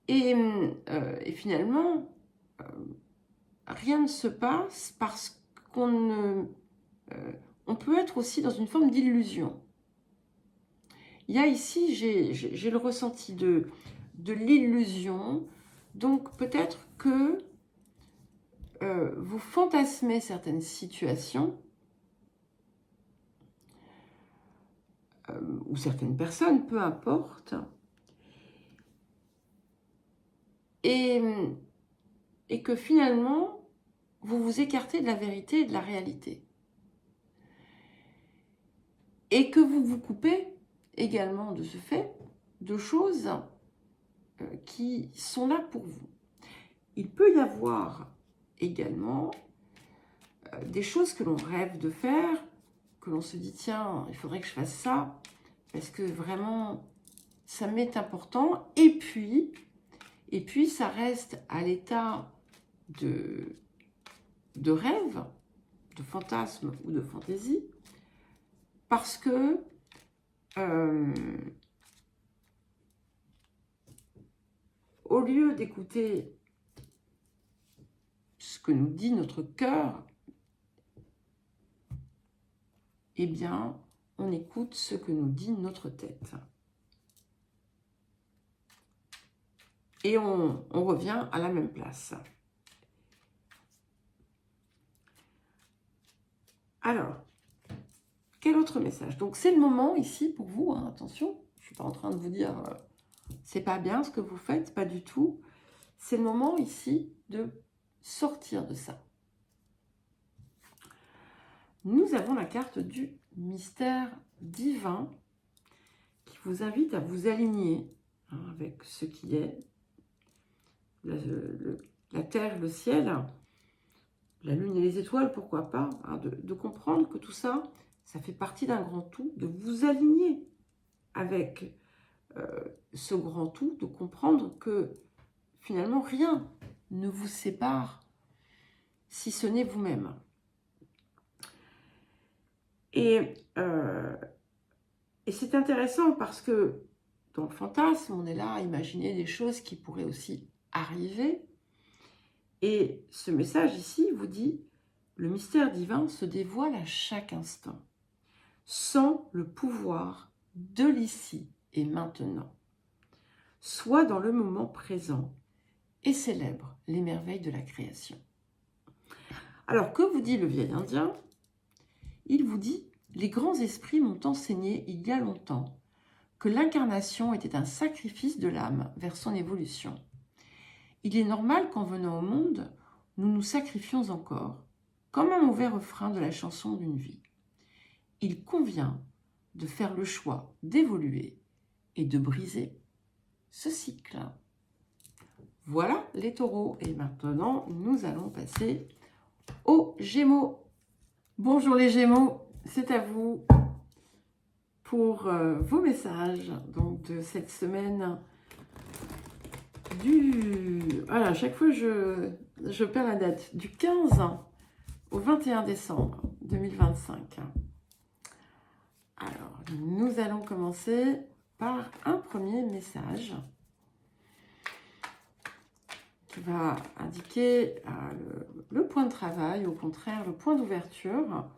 Speaker 1: Et finalement, rien ne se passe parce qu'on peut être aussi dans une forme d'illusion. Il y a ici, j'ai le ressenti de l'illusion. Donc peut-être que vous fantasmez certaines situations ou certaines personnes, peu importe. Et que finalement, vous vous écartez de la vérité et de la réalité. Et que vous vous coupez également de ce fait de choses qui sont là pour vous. Il peut y avoir également des choses que l'on rêve de faire, que l'on se dit, tiens, il faudrait que je fasse ça, parce que vraiment, ça m'est important. Et puis, ça reste à l'état de rêve, de fantasme ou de fantaisie, parce que au lieu d'écouter ce que nous dit notre cœur, eh bien, on écoute ce que nous dit notre tête. et on revient à la même place. Alors, quel autre message? Donc, c'est le moment ici pour vous, hein, attention, je ne suis pas en train de vous dire c'est pas bien ce que vous faites, pas du tout. C'est le moment ici de sortir de ça. Nous avons la carte du mystère divin qui vous invite à vous aligner avec ce qui est, la terre, le ciel, la lune et les étoiles, pourquoi pas, hein, de comprendre que tout ça, ça fait partie d'un grand tout, de vous aligner avec ce grand tout, de comprendre que finalement rien ne vous sépare si ce n'est vous-même. Et c'est intéressant parce que dans le fantasme, on est là à imaginer des choses qui pourraient aussi arriver. Et ce message ici vous dit, le mystère divin se dévoile à chaque instant, sans le pouvoir de l'ici et maintenant. Sois dans le moment présent et célèbre les merveilles de la création. Alors, que vous dit le vieil indien? Il vous dit, les grands esprits m'ont enseigné il y a longtemps que l'incarnation était un sacrifice de l'âme vers son évolution. Il est normal qu'en venant au monde, nous nous sacrifions encore, comme un mauvais refrain de la chanson d'une vie. Il convient de faire le choix d'évoluer et de briser ce cycle. Voilà les taureaux. Et maintenant, nous allons passer aux Gémeaux. Bonjour les Gémeaux, c'est à vous pour vos messages donc, de cette semaine Voilà, à chaque fois je perds la date. Du 15 au 21 décembre 2025. Alors, nous allons commencer par un premier message qui va indiquer le point de travail, au contraire, le point d'ouverture.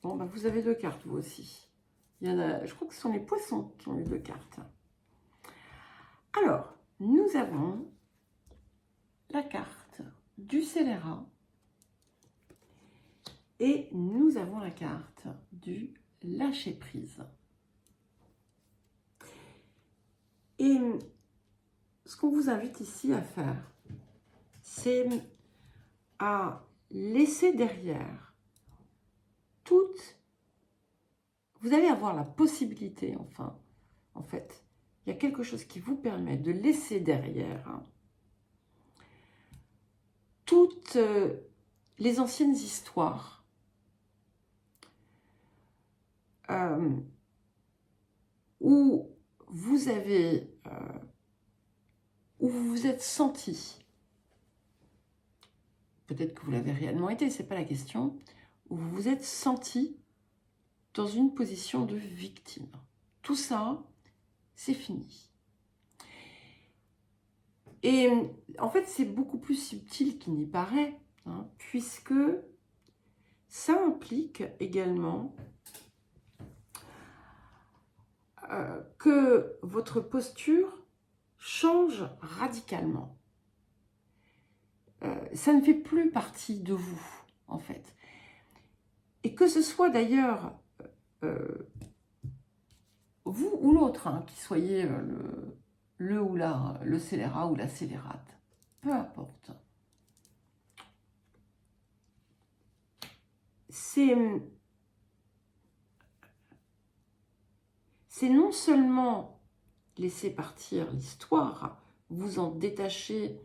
Speaker 1: Bon, bah, vous avez deux cartes, vous aussi. Il y en a, je crois que ce sont les poissons qui ont eu deux cartes. Alors, nous avons la carte du scélérat et nous avons la carte du lâcher-prise. Et ce qu'on vous invite ici à faire, c'est à laisser derrière toutes... Vous allez avoir la possibilité, enfin, en fait, il y a quelque chose qui vous permet de laisser derrière toutes les anciennes histoires où vous avez, où vous vous êtes senti, peut-être que vous l'avez réellement été, c'est pas la question, où vous vous êtes senti dans une position de victime. Tout ça, c'est fini. Et en fait, c'est beaucoup plus subtil qu'il n'y paraît, hein, puisque ça implique également que votre posture change radicalement. Ça ne fait plus partie de vous, en fait. Et que ce soit d'ailleurs vous ou l'autre, hein, qui soyez le ou la, le scélérat ou la scélérate, peu importe. C'est non seulement laisser partir l'histoire, vous en détacher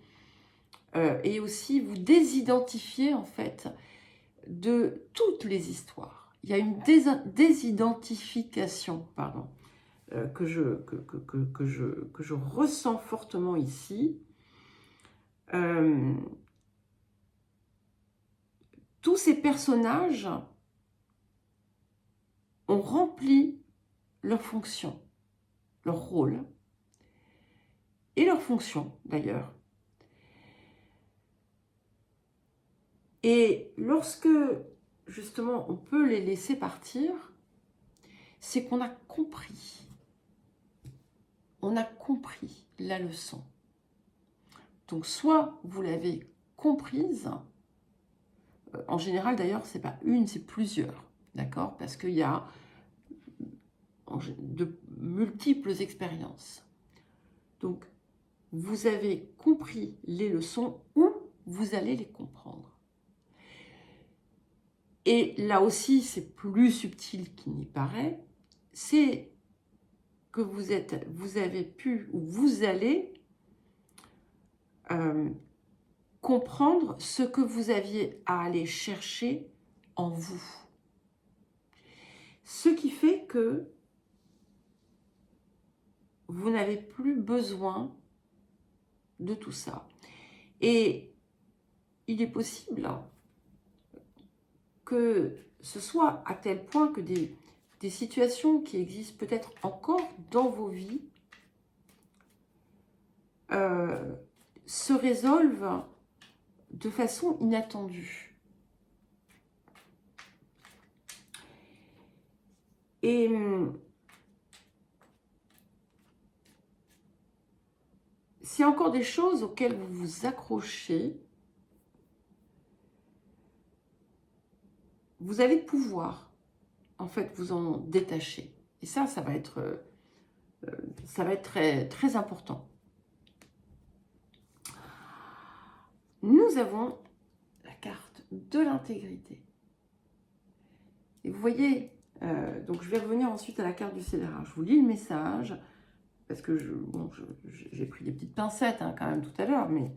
Speaker 1: et aussi vous désidentifier en fait de toutes les histoires. Il y a une désidentification, pardon, que je ressens fortement ici. Tous ces personnages ont rempli leur fonction, leur rôle, et leur fonction d'ailleurs. Et lorsque, justement, on peut les laisser partir, c'est qu'on a compris. On a compris la leçon. Donc, soit vous l'avez comprise, en général d'ailleurs, c'est pas une, c'est plusieurs, d'accord? Parce qu'il y a de multiples expériences. Donc, vous avez compris les leçons ou vous allez les comprendre. Et là aussi, c'est plus subtil qu'il n'y paraît, c'est que vous avez pu ou vous allez comprendre ce que vous aviez à aller chercher en vous. Ce qui fait que vous n'avez plus besoin de tout ça. Et il est possible que ce soit à tel point que des situations qui existent peut-être encore dans vos vies se résolvent de façon inattendue. Et s'il y a encore des choses auxquelles vous vous accrochez, vous allez pouvoir, en fait, vous en détacher. Et ça va être très, très important. Nous avons la carte de l'intégrité. Et vous voyez, donc je vais revenir ensuite à la carte du scélérat. Je vous lis le message, parce que j'ai pris des petites pincettes quand même tout à l'heure, mais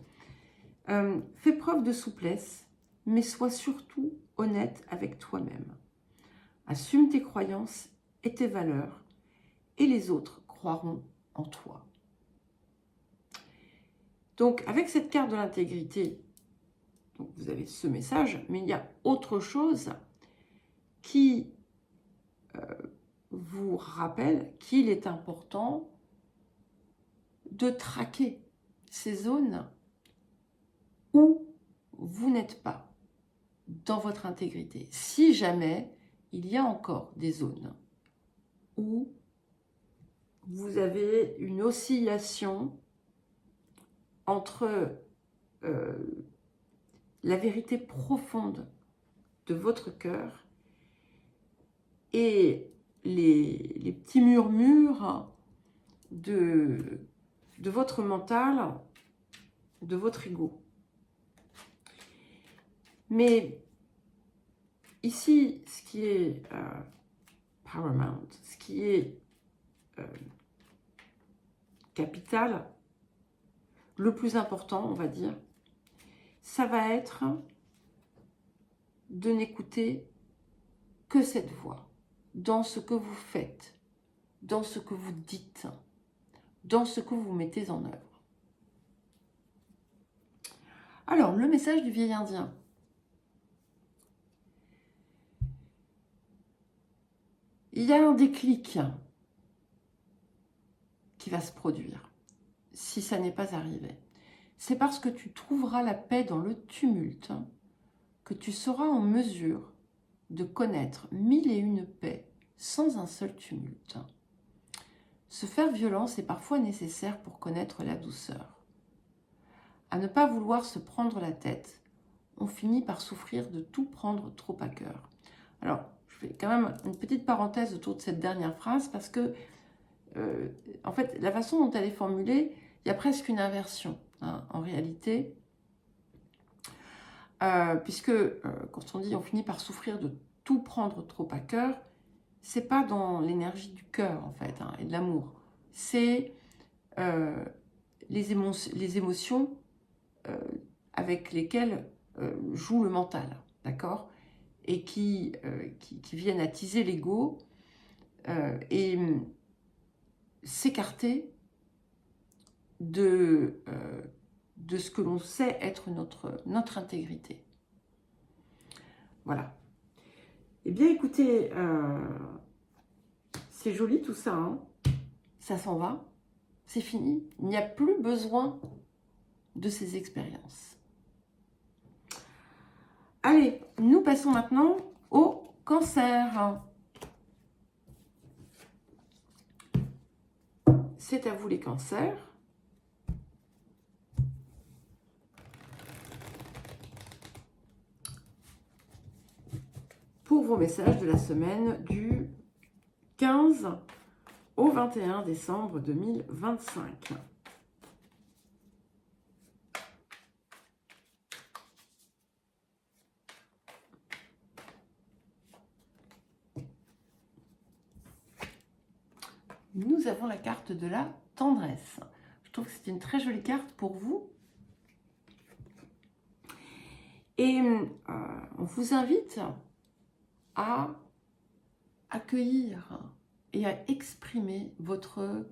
Speaker 1: fais preuve de souplesse, mais sois surtout honnête avec toi-même. Assume tes croyances et tes valeurs, et les autres croiront en toi. Donc, avec cette carte de l'intégrité, vous avez ce message, mais il y a autre chose qui vous rappelle qu'il est important de traquer ces zones où vous n'êtes pas dans votre intégrité. Si jamais il y a encore des zones où vous avez une oscillation entre la vérité profonde de votre cœur et les petits murmures de votre mental, de votre ego. Mais ici, ce qui est paramount, ce qui est capital, le plus important, on va dire, ça va être de n'écouter que cette voix, dans ce que vous faites, dans ce que vous dites, dans ce que vous mettez en œuvre. Alors, le message du vieil indien. Il y a un déclic qui va se produire, si ça n'est pas arrivé. C'est parce que tu trouveras la paix dans le tumulte que tu seras en mesure de connaître 1001 paix sans un seul tumulte. Se faire violence est parfois nécessaire pour connaître la douceur. À ne pas vouloir se prendre la tête, on finit par souffrir de tout prendre trop à cœur. Alors, je fais quand même une petite parenthèse autour de cette dernière phrase parce que, en fait, la façon dont elle est formulée, il y a presque une inversion, en réalité. Puisque, quand on dit on finit par souffrir de tout prendre trop à cœur, c'est pas dans l'énergie du cœur, en fait, et de l'amour. C'est les émotions avec lesquelles joue le mental, d'accord? Et qui viennent attiser l'ego et s'écarter de ce que l'on sait être notre intégrité. Voilà. Eh bien, écoutez, c'est joli tout ça, hein. Ça s'en va, c'est fini. Il n'y a plus besoin de ces expériences. Allez, nous passons maintenant au cancer. C'est à vous les cancers. pour vos messages de la semaine du 15 au 21 décembre 2025. Nous avons la carte de la tendresse. Je trouve que c'est une très jolie carte pour vous. Et on vous invite à accueillir et à exprimer votre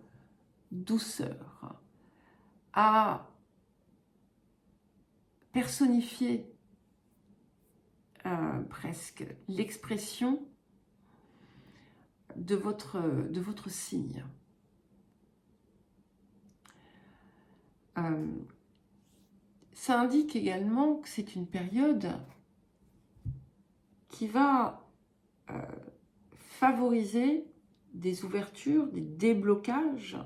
Speaker 1: douceur, à personnifier presque l'expression de votre signe. Ça indique également que c'est une période qui va favoriser des ouvertures, des déblocages,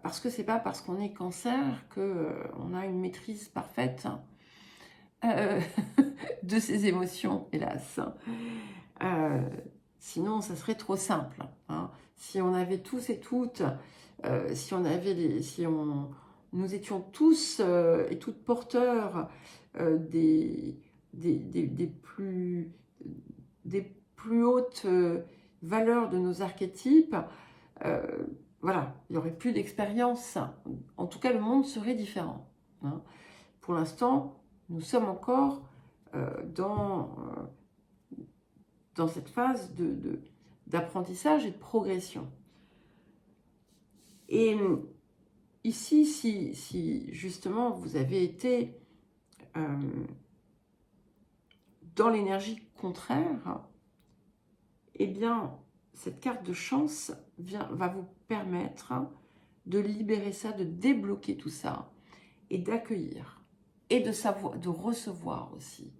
Speaker 1: parce que c'est pas parce qu'on est cancer qu'on a une maîtrise parfaite de ses émotions, hélas. Sinon, ça serait trop simple. Hein. Si on avait tous et toutes, nous étions tous et toutes porteurs des plus hautes valeurs de nos archétypes, voilà, il n'y aurait plus d'expérience. En tout cas, le monde serait différent. Hein. Pour l'instant, nous sommes encore dans cette phase d'apprentissage et de progression. Et ici, si justement vous avez été dans l'énergie contraire, eh bien, cette carte de chance va vous permettre de libérer ça, de débloquer tout ça et d'accueillir et de recevoir aussi.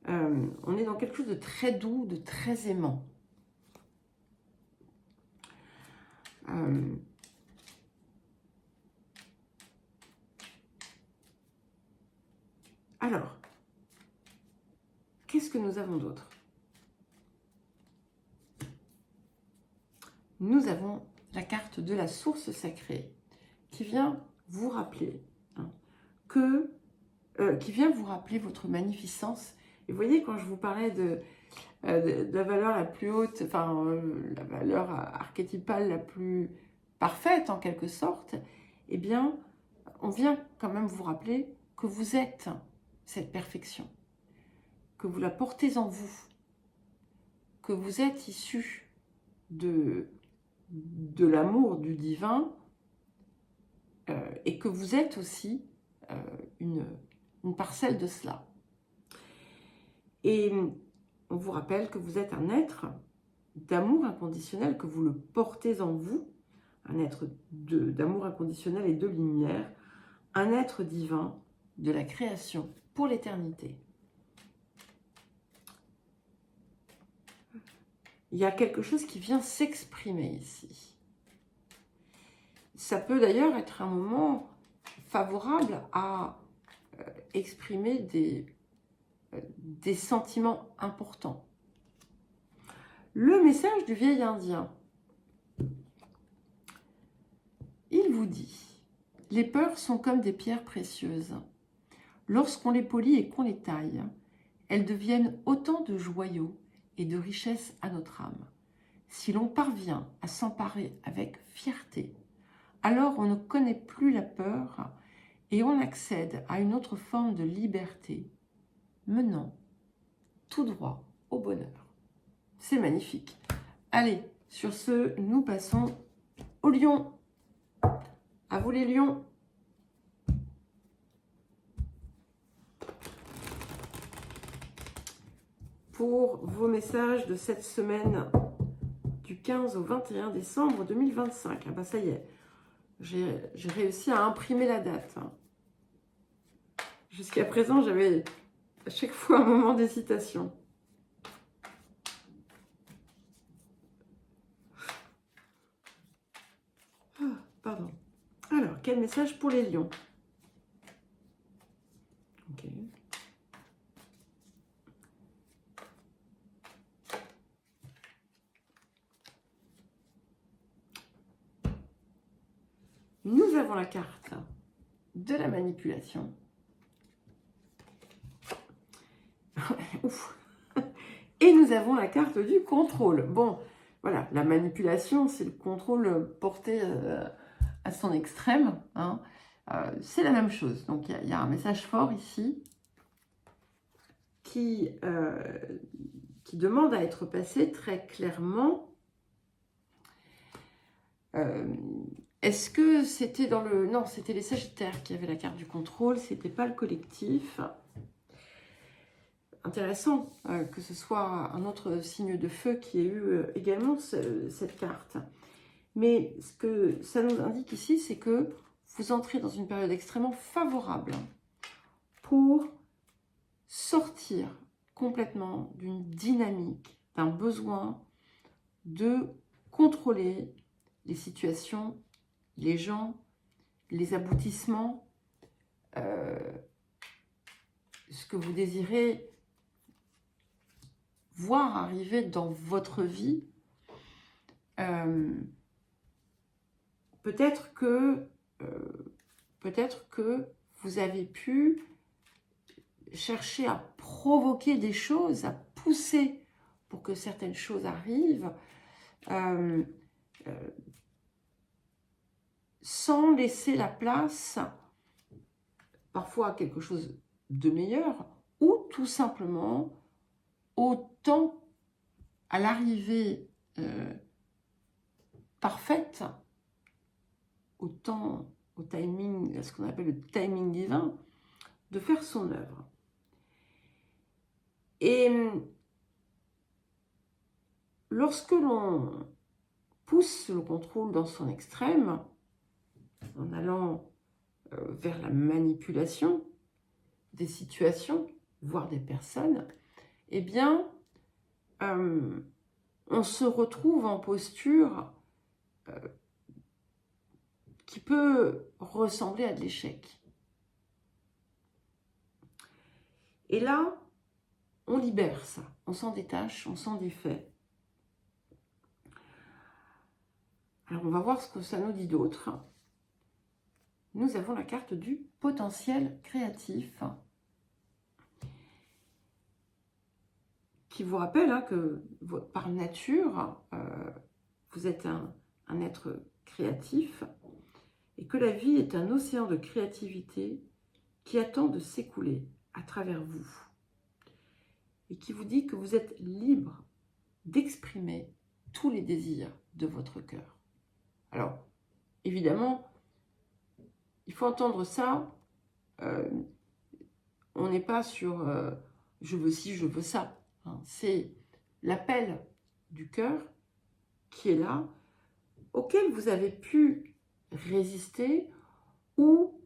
Speaker 1: On est dans quelque chose de très doux, de très aimant. Alors, qu'est-ce que nous avons d'autre? Nous avons la carte de la source sacrée qui vient vous rappeler qui vient vous rappeler votre magnificence. Et vous voyez, quand je vous parlais de la valeur la plus haute, enfin la valeur archétypale la plus parfaite en quelque sorte, eh bien, on vient quand même vous rappeler que vous êtes cette perfection, que vous la portez en vous, que vous êtes issu de l'amour du divin et que vous êtes aussi une parcelle de cela. Et on vous rappelle que vous êtes un être d'amour inconditionnel, que vous le portez en vous, un être d'amour inconditionnel et de lumière, un être divin de la création pour l'éternité. Il y a quelque chose qui vient s'exprimer ici. Ça peut d'ailleurs être un moment favorable à exprimer des sentiments importants. Le message du vieil indien, il vous dit: les peurs sont comme des pierres précieuses. Lorsqu'on les polit et qu'on les taille, elles deviennent autant de joyaux et de richesses à notre âme. Si l'on parvient à s'emparer avec fierté, alors on ne connaît plus la peur et on accède à une autre forme de liberté, menant tout droit au bonheur. C'est magnifique. Allez, sur ce, nous passons aux lions. À vous les lions. Pour vos messages de cette semaine du 15 au 21 décembre 2025. Ah bah ça y est, j'ai réussi à imprimer la date. Jusqu'à présent, j'avais à chaque fois un moment d'hésitation. Ah, pardon. Alors, quel message pour les lions? Ok. avons la carte de la manipulation. Ouf. Et nous avons la carte du contrôle. Bon, voilà, la manipulation, c'est le contrôle porté à son extrême. Hein. C'est la même chose. Donc, il y a un message fort ici qui demande à être passé très clairement. Est-ce que c'était dans le... Non, c'était les Sagittaires qui avaient la carte du contrôle. C'était pas le collectif. Intéressant que ce soit un autre signe de feu qui ait eu également cette carte. Mais ce que ça nous indique ici, c'est que vous entrez dans une période extrêmement favorable pour sortir complètement d'une dynamique, d'un besoin de contrôler les situations, les gens, les aboutissements, ce que vous désirez voir arriver dans votre vie. Peut-être que vous avez pu chercher à provoquer des choses, à pousser pour que certaines choses arrivent, sans laisser la place parfois à quelque chose de meilleur, ou tout simplement au temps, à l'arrivée parfaite, au temps, au timing, à ce qu'on appelle le timing divin, de faire son œuvre. Et lorsque l'on pousse le contrôle dans son extrême, en allant vers la manipulation des situations, voire des personnes, eh bien, on se retrouve en posture qui peut ressembler à de l'échec. Et là, on libère ça, on s'en détache, on s'en défait. Alors, on va voir ce que ça nous dit d'autre. Nous avons la carte du potentiel créatif, qui vous rappelle que par nature, vous êtes un être créatif et que la vie est un océan de créativité qui attend de s'écouler à travers vous et qui vous dit que vous êtes libre d'exprimer tous les désirs de votre cœur. Alors, évidemment, il faut entendre ça, on n'est pas sur je veux ci, je veux ça. Hein. C'est l'appel du cœur qui est là, auquel vous avez pu résister ou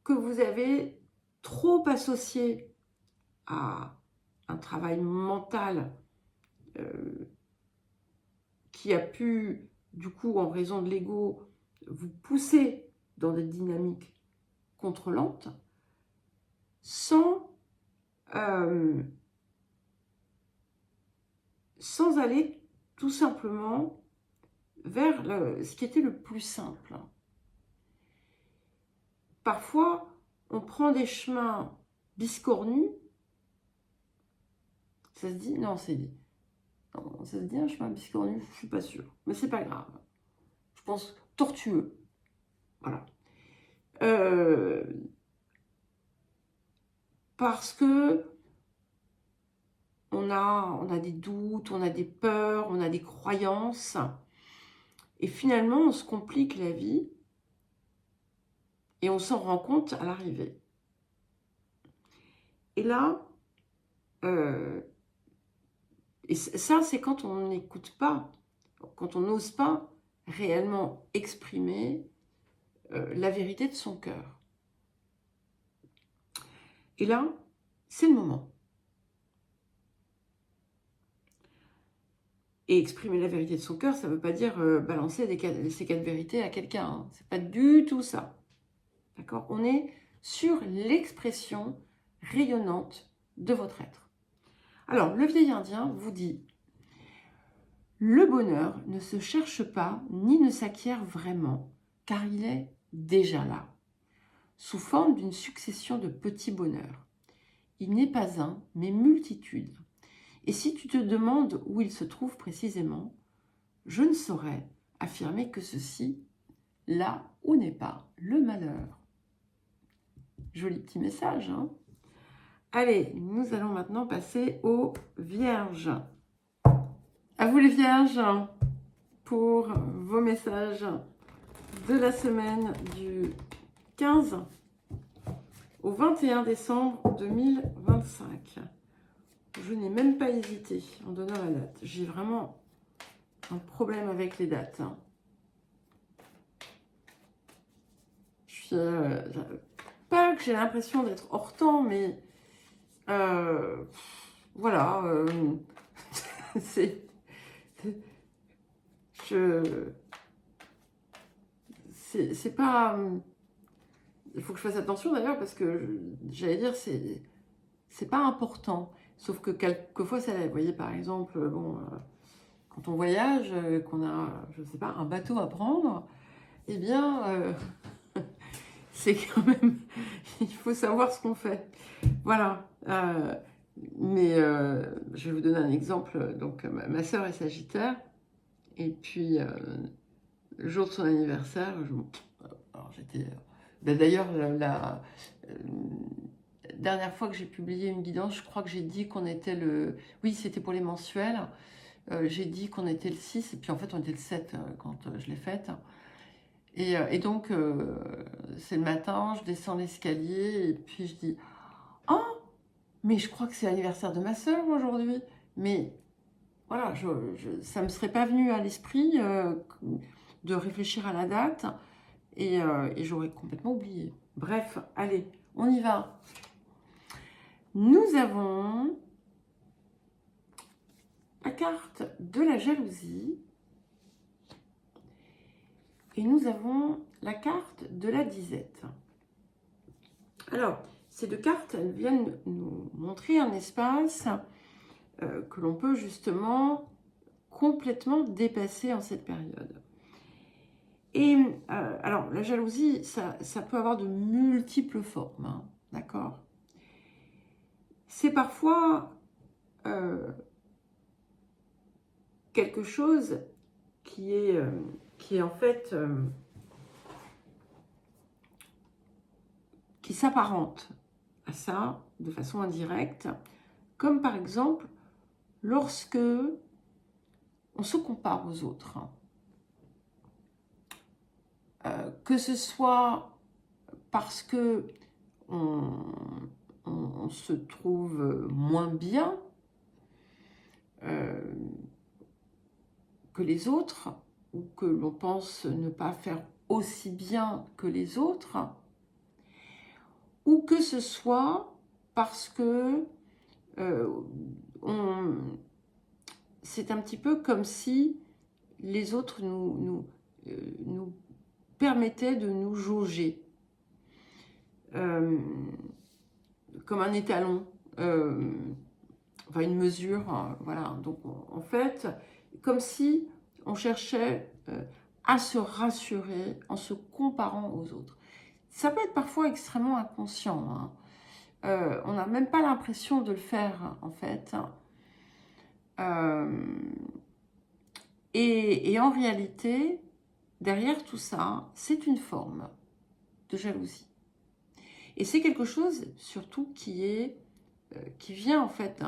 Speaker 1: que vous avez trop associé à un travail mental qui a pu, du coup, en raison de l'ego, vous pousser dans des dynamiques contrôlantes sans aller tout simplement vers ce qui était le plus simple. Parfois, on prend des chemins biscornus. Ça se dit? Non, c'est dit. Non, ça se dit un chemin biscornu? Je ne suis pas sûre. Mais c'est pas grave. Je pense tortueux. Voilà. Parce que on a des doutes, on a des peurs, on a des croyances. Et finalement, on se complique la vie et on s'en rend compte à l'arrivée. Et là, et ça, c'est quand on n'écoute pas, quand on n'ose pas réellement exprimer la vérité de son cœur. Et là, c'est le moment. Et exprimer la vérité de son cœur, ça ne veut pas dire balancer ces 4 vérités à quelqu'un. Hein. Ce n'est pas du tout ça. D'accord? On est sur l'expression rayonnante de votre être. Alors, le vieil indien vous dit « Le bonheur ne se cherche pas ni ne s'acquiert vraiment, car il est déjà là, sous forme d'une succession de petits bonheurs. Il n'est pas un, mais multitude. Et si tu te demandes où il se trouve précisément, je ne saurais affirmer que ceci, là où n'est pas le malheur. Joli petit message, hein? Allez, nous allons maintenant passer aux Vierges. À vous les Vierges, pour vos messages de la semaine du 15 au 21 décembre 2025. Je n'ai même pas hésité en donnant la date. J'ai vraiment un problème avec les dates. Je suis... pas que j'ai l'impression d'être hors temps, mais... voilà. C'est... C'est pas... Il faut que je fasse attention d'ailleurs parce que j'allais dire c'est pas important. Sauf que quelquefois ça l'est. Vous voyez par exemple, bon, quand on voyage, qu'on a, je sais pas, un bateau à prendre, eh bien, c'est quand même, il faut savoir ce qu'on fait. Voilà. Mais je vais vous donner un exemple. Donc ma sœur est Sagittaire et puis le jour de son anniversaire, alors j'étais... D'ailleurs, la dernière fois que j'ai publié une guidance, je crois que j'ai dit qu'on était le... Oui, c'était pour les mensuels. J'ai dit qu'on était le 6, et puis en fait, on était le 7 quand je l'ai faite. Et donc, c'est le matin, je descends l'escalier, et puis je dis « Oh, mais je crois que c'est l'anniversaire de ma sœur aujourd'hui. » Mais voilà, ça ne me serait pas venu à l'esprit de réfléchir à la date, et j'aurais complètement oublié. Bref, allez, on y va. Nous avons la carte de la jalousie et nous avons la carte de la disette. Alors, ces deux cartes, elles viennent nous montrer un espace que l'on peut justement complètement dépasser en cette période. Et alors, la jalousie, ça peut avoir de multiples formes, hein, d'accord? C'est parfois quelque chose qui est en fait qui s'apparente à ça de façon indirecte, comme par exemple lorsque on se compare aux autres, que ce soit parce que on se trouve moins bien que les autres, ou que l'on pense ne pas faire aussi bien que les autres, ou que ce soit parce que c'est un petit peu comme si les autres nous permettaient de nous jauger comme un étalon, enfin une mesure, voilà. Donc en fait, comme si on cherchait à se rassurer en se comparant aux autres. Ça peut être parfois extrêmement inconscient, hein. On n'a même pas l'impression de le faire, en fait. Et en réalité, derrière tout ça, c'est une forme de jalousie. Et c'est quelque chose, surtout, qui vient, en fait,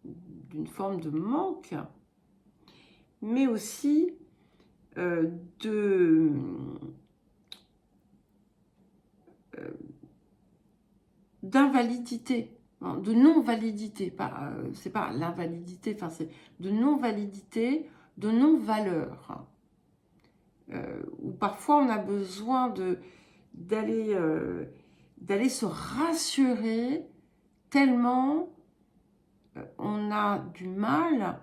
Speaker 1: d'une forme de manque, mais aussi d'invalidité, de non-validité. C'est pas l'invalidité, enfin c'est de non-validité, de non-valeur. Où parfois on a besoin d'aller se rassurer tellement on a du mal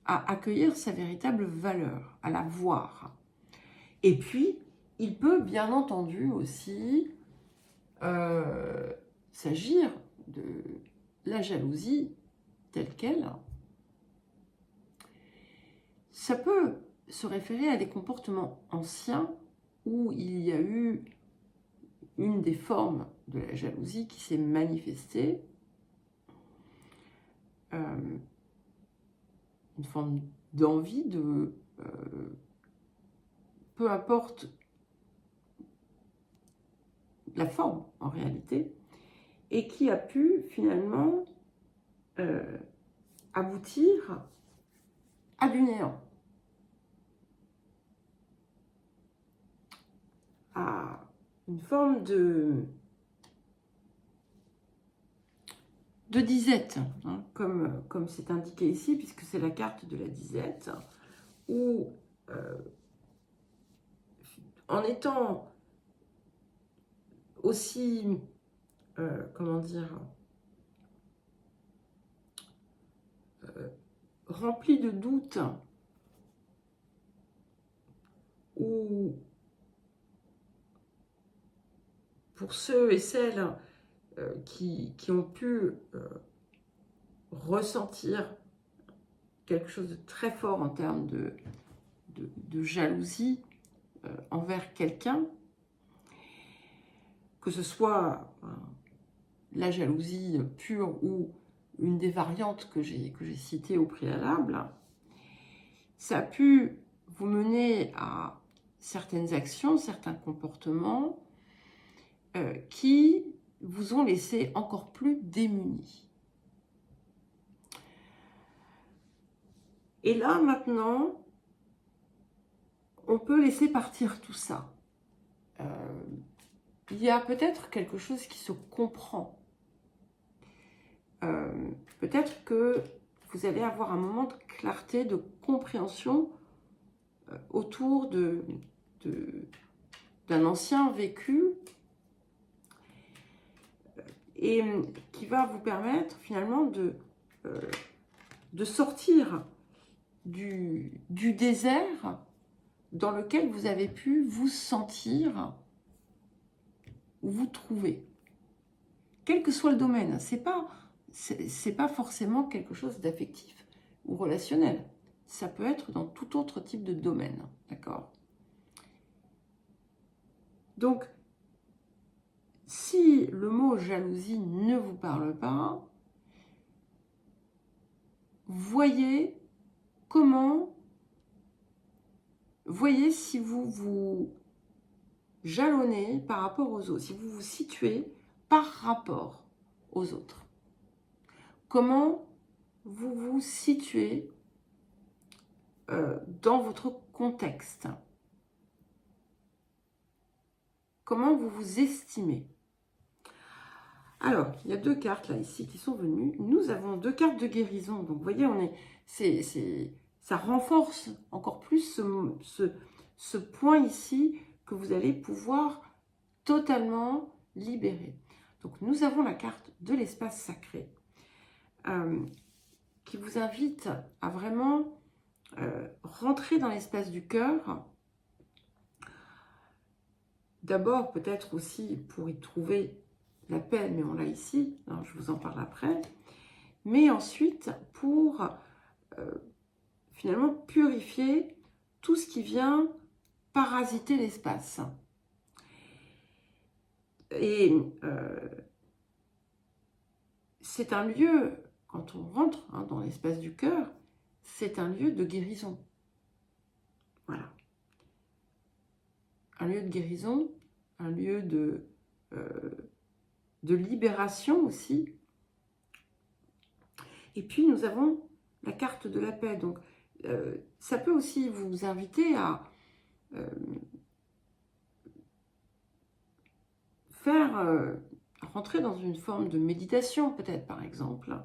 Speaker 1: à accueillir sa véritable valeur, à la voir. Et puis, il peut bien entendu aussi s'agir de la jalousie telle qu'elle. Ça peut se référer à des comportements anciens où il y a eu une des formes de la jalousie qui s'est manifestée, une forme d'envie de... peu importe la forme en réalité, et qui a pu finalement aboutir à du néant, à une forme de disette, hein, comme c'est indiqué ici, puisque c'est la carte de la disette, où en étant aussi, comment dire, rempli de doutes, ou pour ceux et celles qui ont pu ressentir quelque chose de très fort en termes de jalousie envers quelqu'un, que ce soit la jalousie pure ou une des variantes que j'ai citées au préalable, ça a pu vous mener à certaines actions, certains comportements qui vous ont laissé encore plus démunis. Et là, maintenant, on peut laisser partir tout ça. Il y a peut-être quelque chose qui se comprend. Peut-être que vous allez avoir un moment de clarté, de compréhension autour d'un ancien vécu et qui va vous permettre finalement de sortir du désert dans lequel vous avez pu vous sentir ou vous trouver. Quel que soit le domaine, c'est pas forcément quelque chose d'affectif ou relationnel. Ça peut être dans tout autre type de domaine, d'accord? Donc, si le mot jalousie ne vous parle pas, voyez si vous vous jalonnez par rapport aux autres, si vous vous situez par rapport aux autres. Comment vous vous situez dans votre contexte? Comment vous vous estimez? Alors, il y a deux cartes là ici qui sont venues. Nous avons deux cartes de guérison. Donc, vous voyez, ça renforce encore plus ce point ici que vous allez pouvoir totalement libérer. Donc, nous avons la carte de l'espace sacré qui vous invite à vraiment rentrer dans l'espace du cœur. D'abord, peut-être aussi pour y trouver la paix, mais on l'a ici, hein, je vous en parle après. Mais ensuite, pour finalement purifier tout ce qui vient parasiter l'espace. Et c'est un lieu, quand on rentre dans l'espace du cœur, c'est un lieu de guérison. Voilà. Un lieu de guérison, un lieu de libération aussi. Et puis nous avons la carte de la paix. Donc ça peut aussi vous inviter à rentrer dans une forme de méditation peut-être par exemple,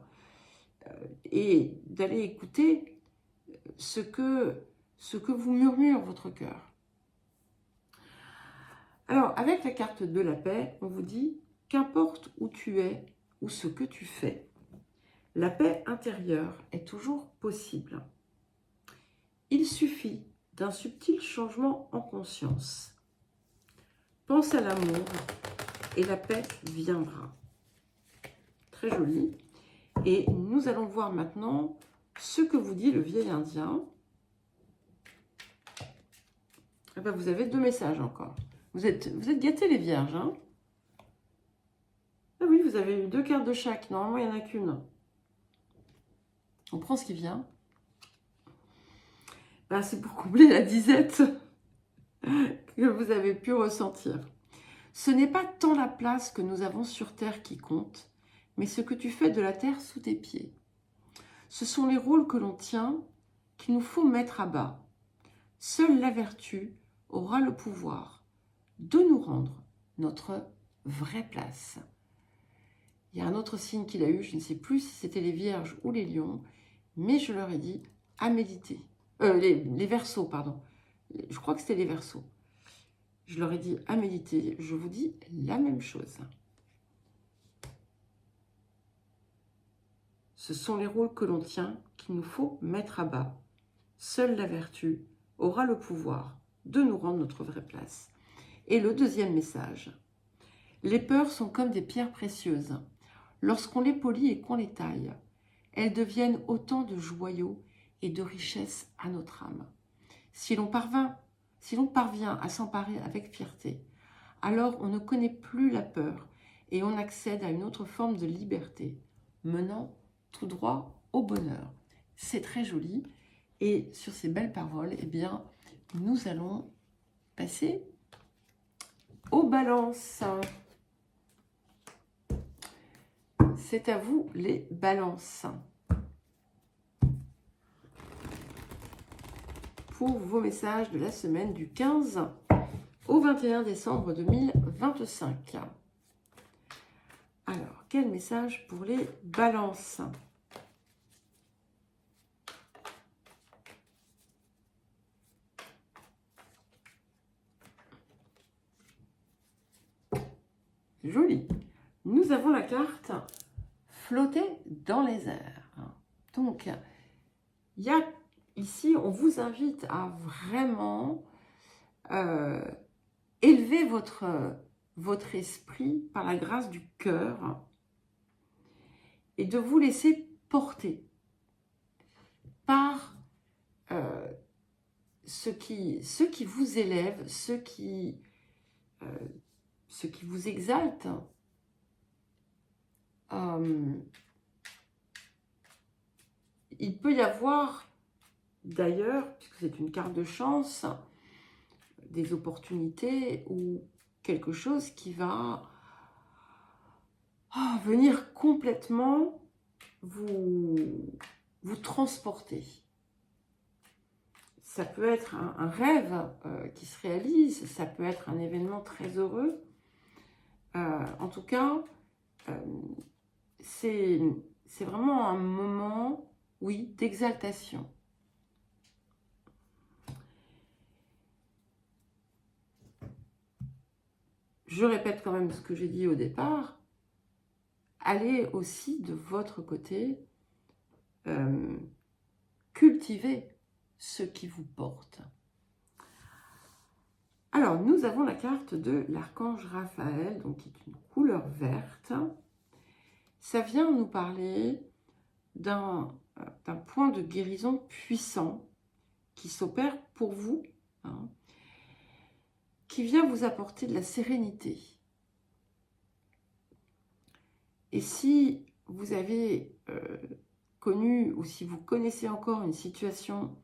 Speaker 1: et d'aller écouter ce que vous murmure votre cœur. Alors avec la carte de la paix, on vous dit qu'importe où tu es ou ce que tu fais, la paix intérieure est toujours possible. Il suffit d'un subtil changement en conscience. Pense à l'amour et la paix viendra. Très joli. Et nous allons voir maintenant ce que vous dit le vieil indien. Eh ben, vous avez 2 messages encore. Vous êtes gâtés les vierges. Hein, ah oui, vous avez eu 2 cartes de chaque. Normalement, il n'y en a qu'une. On prend ce qui vient. Ben, c'est pour combler la disette que vous avez pu ressentir. Ce n'est pas tant la place que nous avons sur Terre qui compte, mais ce que tu fais de la Terre sous tes pieds. Ce sont les rôles que l'on tient qu'il nous faut mettre à bas. Seule la vertu aura le pouvoir de nous rendre notre vraie place. Il y a un autre signe qu'il a eu, je ne sais plus si c'était les Vierges ou les Lions, mais je leur ai dit à méditer. Les Verseaux, pardon. Je crois que c'était les Verseaux. Je leur ai dit à méditer. Je vous dis la même chose. Ce sont les rôles que l'on tient qu'il nous faut mettre à bas. Seule la vertu aura le pouvoir de nous rendre notre vraie place. Et le deuxième message. Les peurs sont comme des pierres précieuses. Lorsqu'on les polit et qu'on les taille, elles deviennent autant de joyaux et de richesses à notre âme. Si l'on parvient à s'emparer avec fierté, alors on ne connaît plus la peur et on accède à une autre forme de liberté, menant tout droit au bonheur. C'est très joli. Et sur ces belles paroles, eh bien, nous allons passer aux balances. C'est à vous les balances. Pour vos messages de la semaine du 15 au 21 décembre 2025. Alors, quel message pour les balances? Joli. Nous avons la carte flotter dans les airs. Donc, il y a ici, on vous invite à vraiment élever votre esprit par la grâce du cœur et de vous laisser porter par ce qui vous élève, ce qui vous exalte. Il peut y avoir, d'ailleurs, puisque c'est une carte de chance, des opportunités ou quelque chose qui va venir complètement vous transporter. Ça peut être un rêve qui se réalise, ça peut être un événement très heureux. En tout cas, c'est vraiment un moment, oui, d'exaltation. Je répète quand même ce que j'ai dit au départ. Allez aussi de votre côté cultiver ce qui vous porte. Alors, nous avons la carte de l'archange Raphaël, donc qui est une couleur verte. Ça vient nous parler d'un point de guérison puissant qui s'opère pour vous, hein, qui vient vous apporter de la sérénité. Et si vous avez connu ou si vous connaissez encore une situation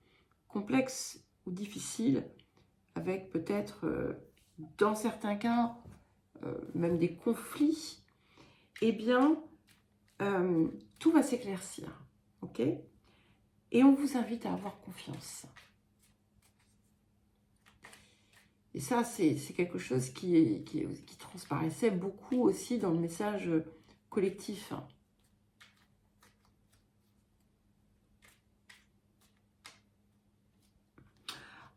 Speaker 1: complexe ou difficile, avec peut-être, dans certains cas, même des conflits, eh bien, tout va s'éclaircir, ok? Et on vous invite à avoir confiance. Et ça, c'est quelque chose qui transparaissait beaucoup aussi dans le message collectif.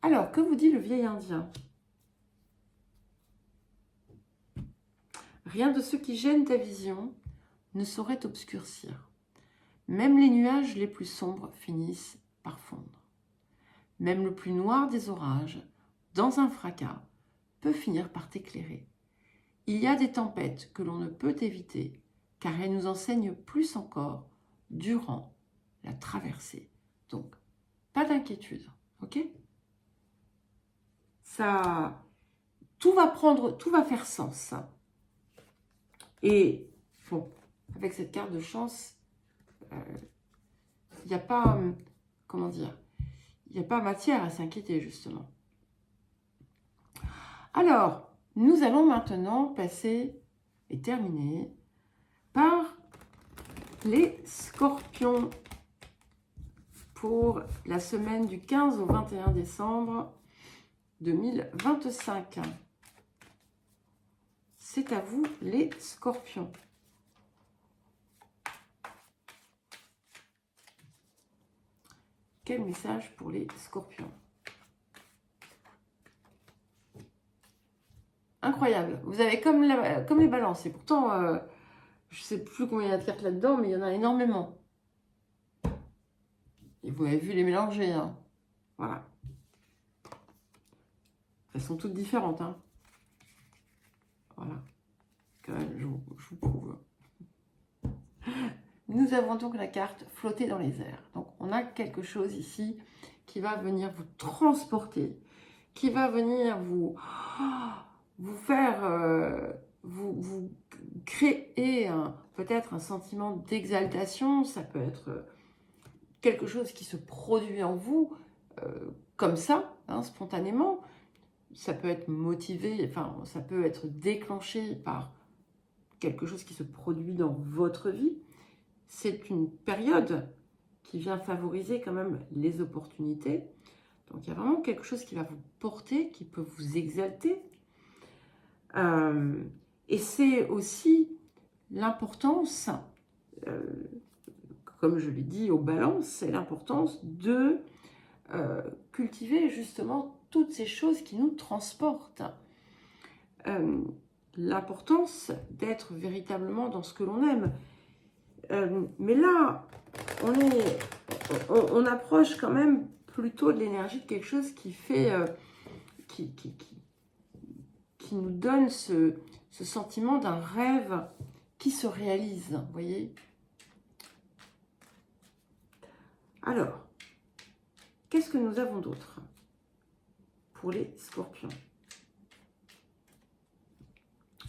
Speaker 1: Alors, que vous dit le vieil indien? Rien de ce qui gêne ta vision ne saurait t'obscurcir. Même les nuages les plus sombres finissent par fondre. Même le plus noir des orages, dans un fracas, peut finir par t'éclairer. Il y a des tempêtes que l'on ne peut éviter, car elles nous enseignent plus encore durant la traversée. Donc, pas d'inquiétude, ok? ça, tout va faire sens. Et bon, avec cette carte de chance, il n'y a pas, comment dire, il n'y a pas matière à s'inquiéter, justement. Alors, nous allons maintenant passer et terminer par les scorpions pour la semaine du 15 au 21 décembre 2025. C'est à vous, les scorpions. Quel message pour les scorpions? Incroyable. Vous avez comme les balances. Et pourtant, je ne sais plus combien il y a de cartes là-dedans, mais il y en a énormément. Et vous avez vu les mélanger. Hein. Voilà. Elles sont toutes différentes. Hein. Voilà. Quand même, je vous prouve. Nous avons donc la carte flotter dans les airs. Donc, on a quelque chose ici qui va venir vous transporter, qui va venir vous faire, vous créer peut-être un sentiment d'exaltation. Ça peut être quelque chose qui se produit en vous comme ça, hein, spontanément. Ça peut être motivé, enfin, ça peut être déclenché par quelque chose qui se produit dans votre vie. C'est une période qui vient favoriser quand même les opportunités. Donc, il y a vraiment quelque chose qui va vous porter, qui peut vous exalter. Et c'est aussi l'importance, comme je l'ai dit aux balances, c'est l'importance de cultiver justement toutes ces choses qui nous transportent. L'importance d'être véritablement dans ce que l'on aime. Mais là, on approche quand même plutôt de l'énergie de quelque chose qui fait, qui nous donne ce sentiment d'un rêve qui se réalise, vous voyez. Alors, qu'est-ce que nous avons d'autre pour les scorpions?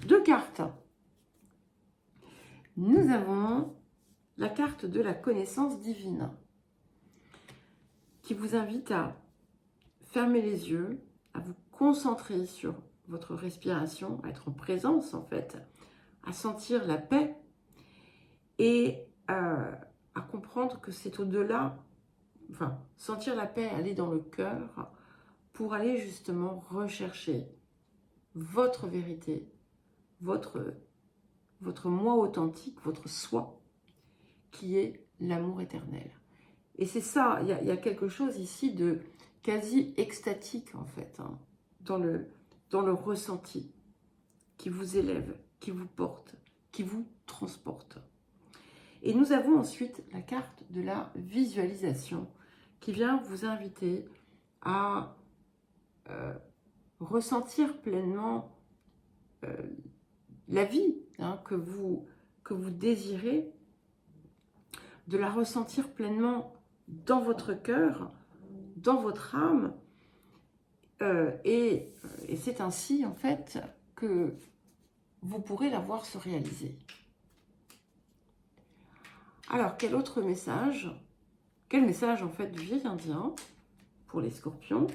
Speaker 1: Deux cartes. Nous avons la carte de la connaissance divine qui vous invite à fermer les yeux, à vous concentrer sur votre respiration, à être en présence en fait, à sentir la paix et à comprendre que c'est au-delà, enfin, sentir la paix, aller dans le cœur pour aller justement rechercher votre vérité, votre moi authentique, votre soi, qui est l'amour éternel. Et c'est ça, il y a quelque chose ici de quasi extatique en fait, hein, dans le ressenti, qui vous élève, qui vous porte, qui vous transporte. Et nous avons ensuite la carte de la visualisation, qui vient vous inviter à ressentir pleinement la vie hein, que vous désirez, de la ressentir pleinement dans votre cœur, dans votre âme, et c'est ainsi en fait que vous pourrez la voir se réaliser. Alors, quel autre message? Quel message en fait du vieil indien pour les scorpions?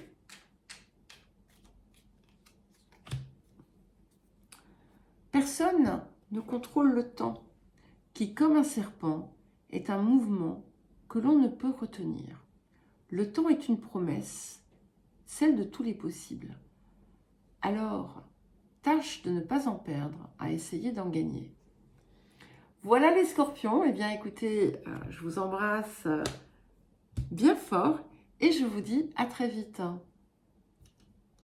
Speaker 1: Personne ne contrôle le temps, qui comme un serpent est un mouvement que l'on ne peut retenir. Le temps est une promesse, celle de tous les possibles. Alors, tâche de ne pas en perdre, à essayer d'en gagner. Voilà les scorpions, eh bien écoutez, je vous embrasse bien fort et je vous dis à très vite.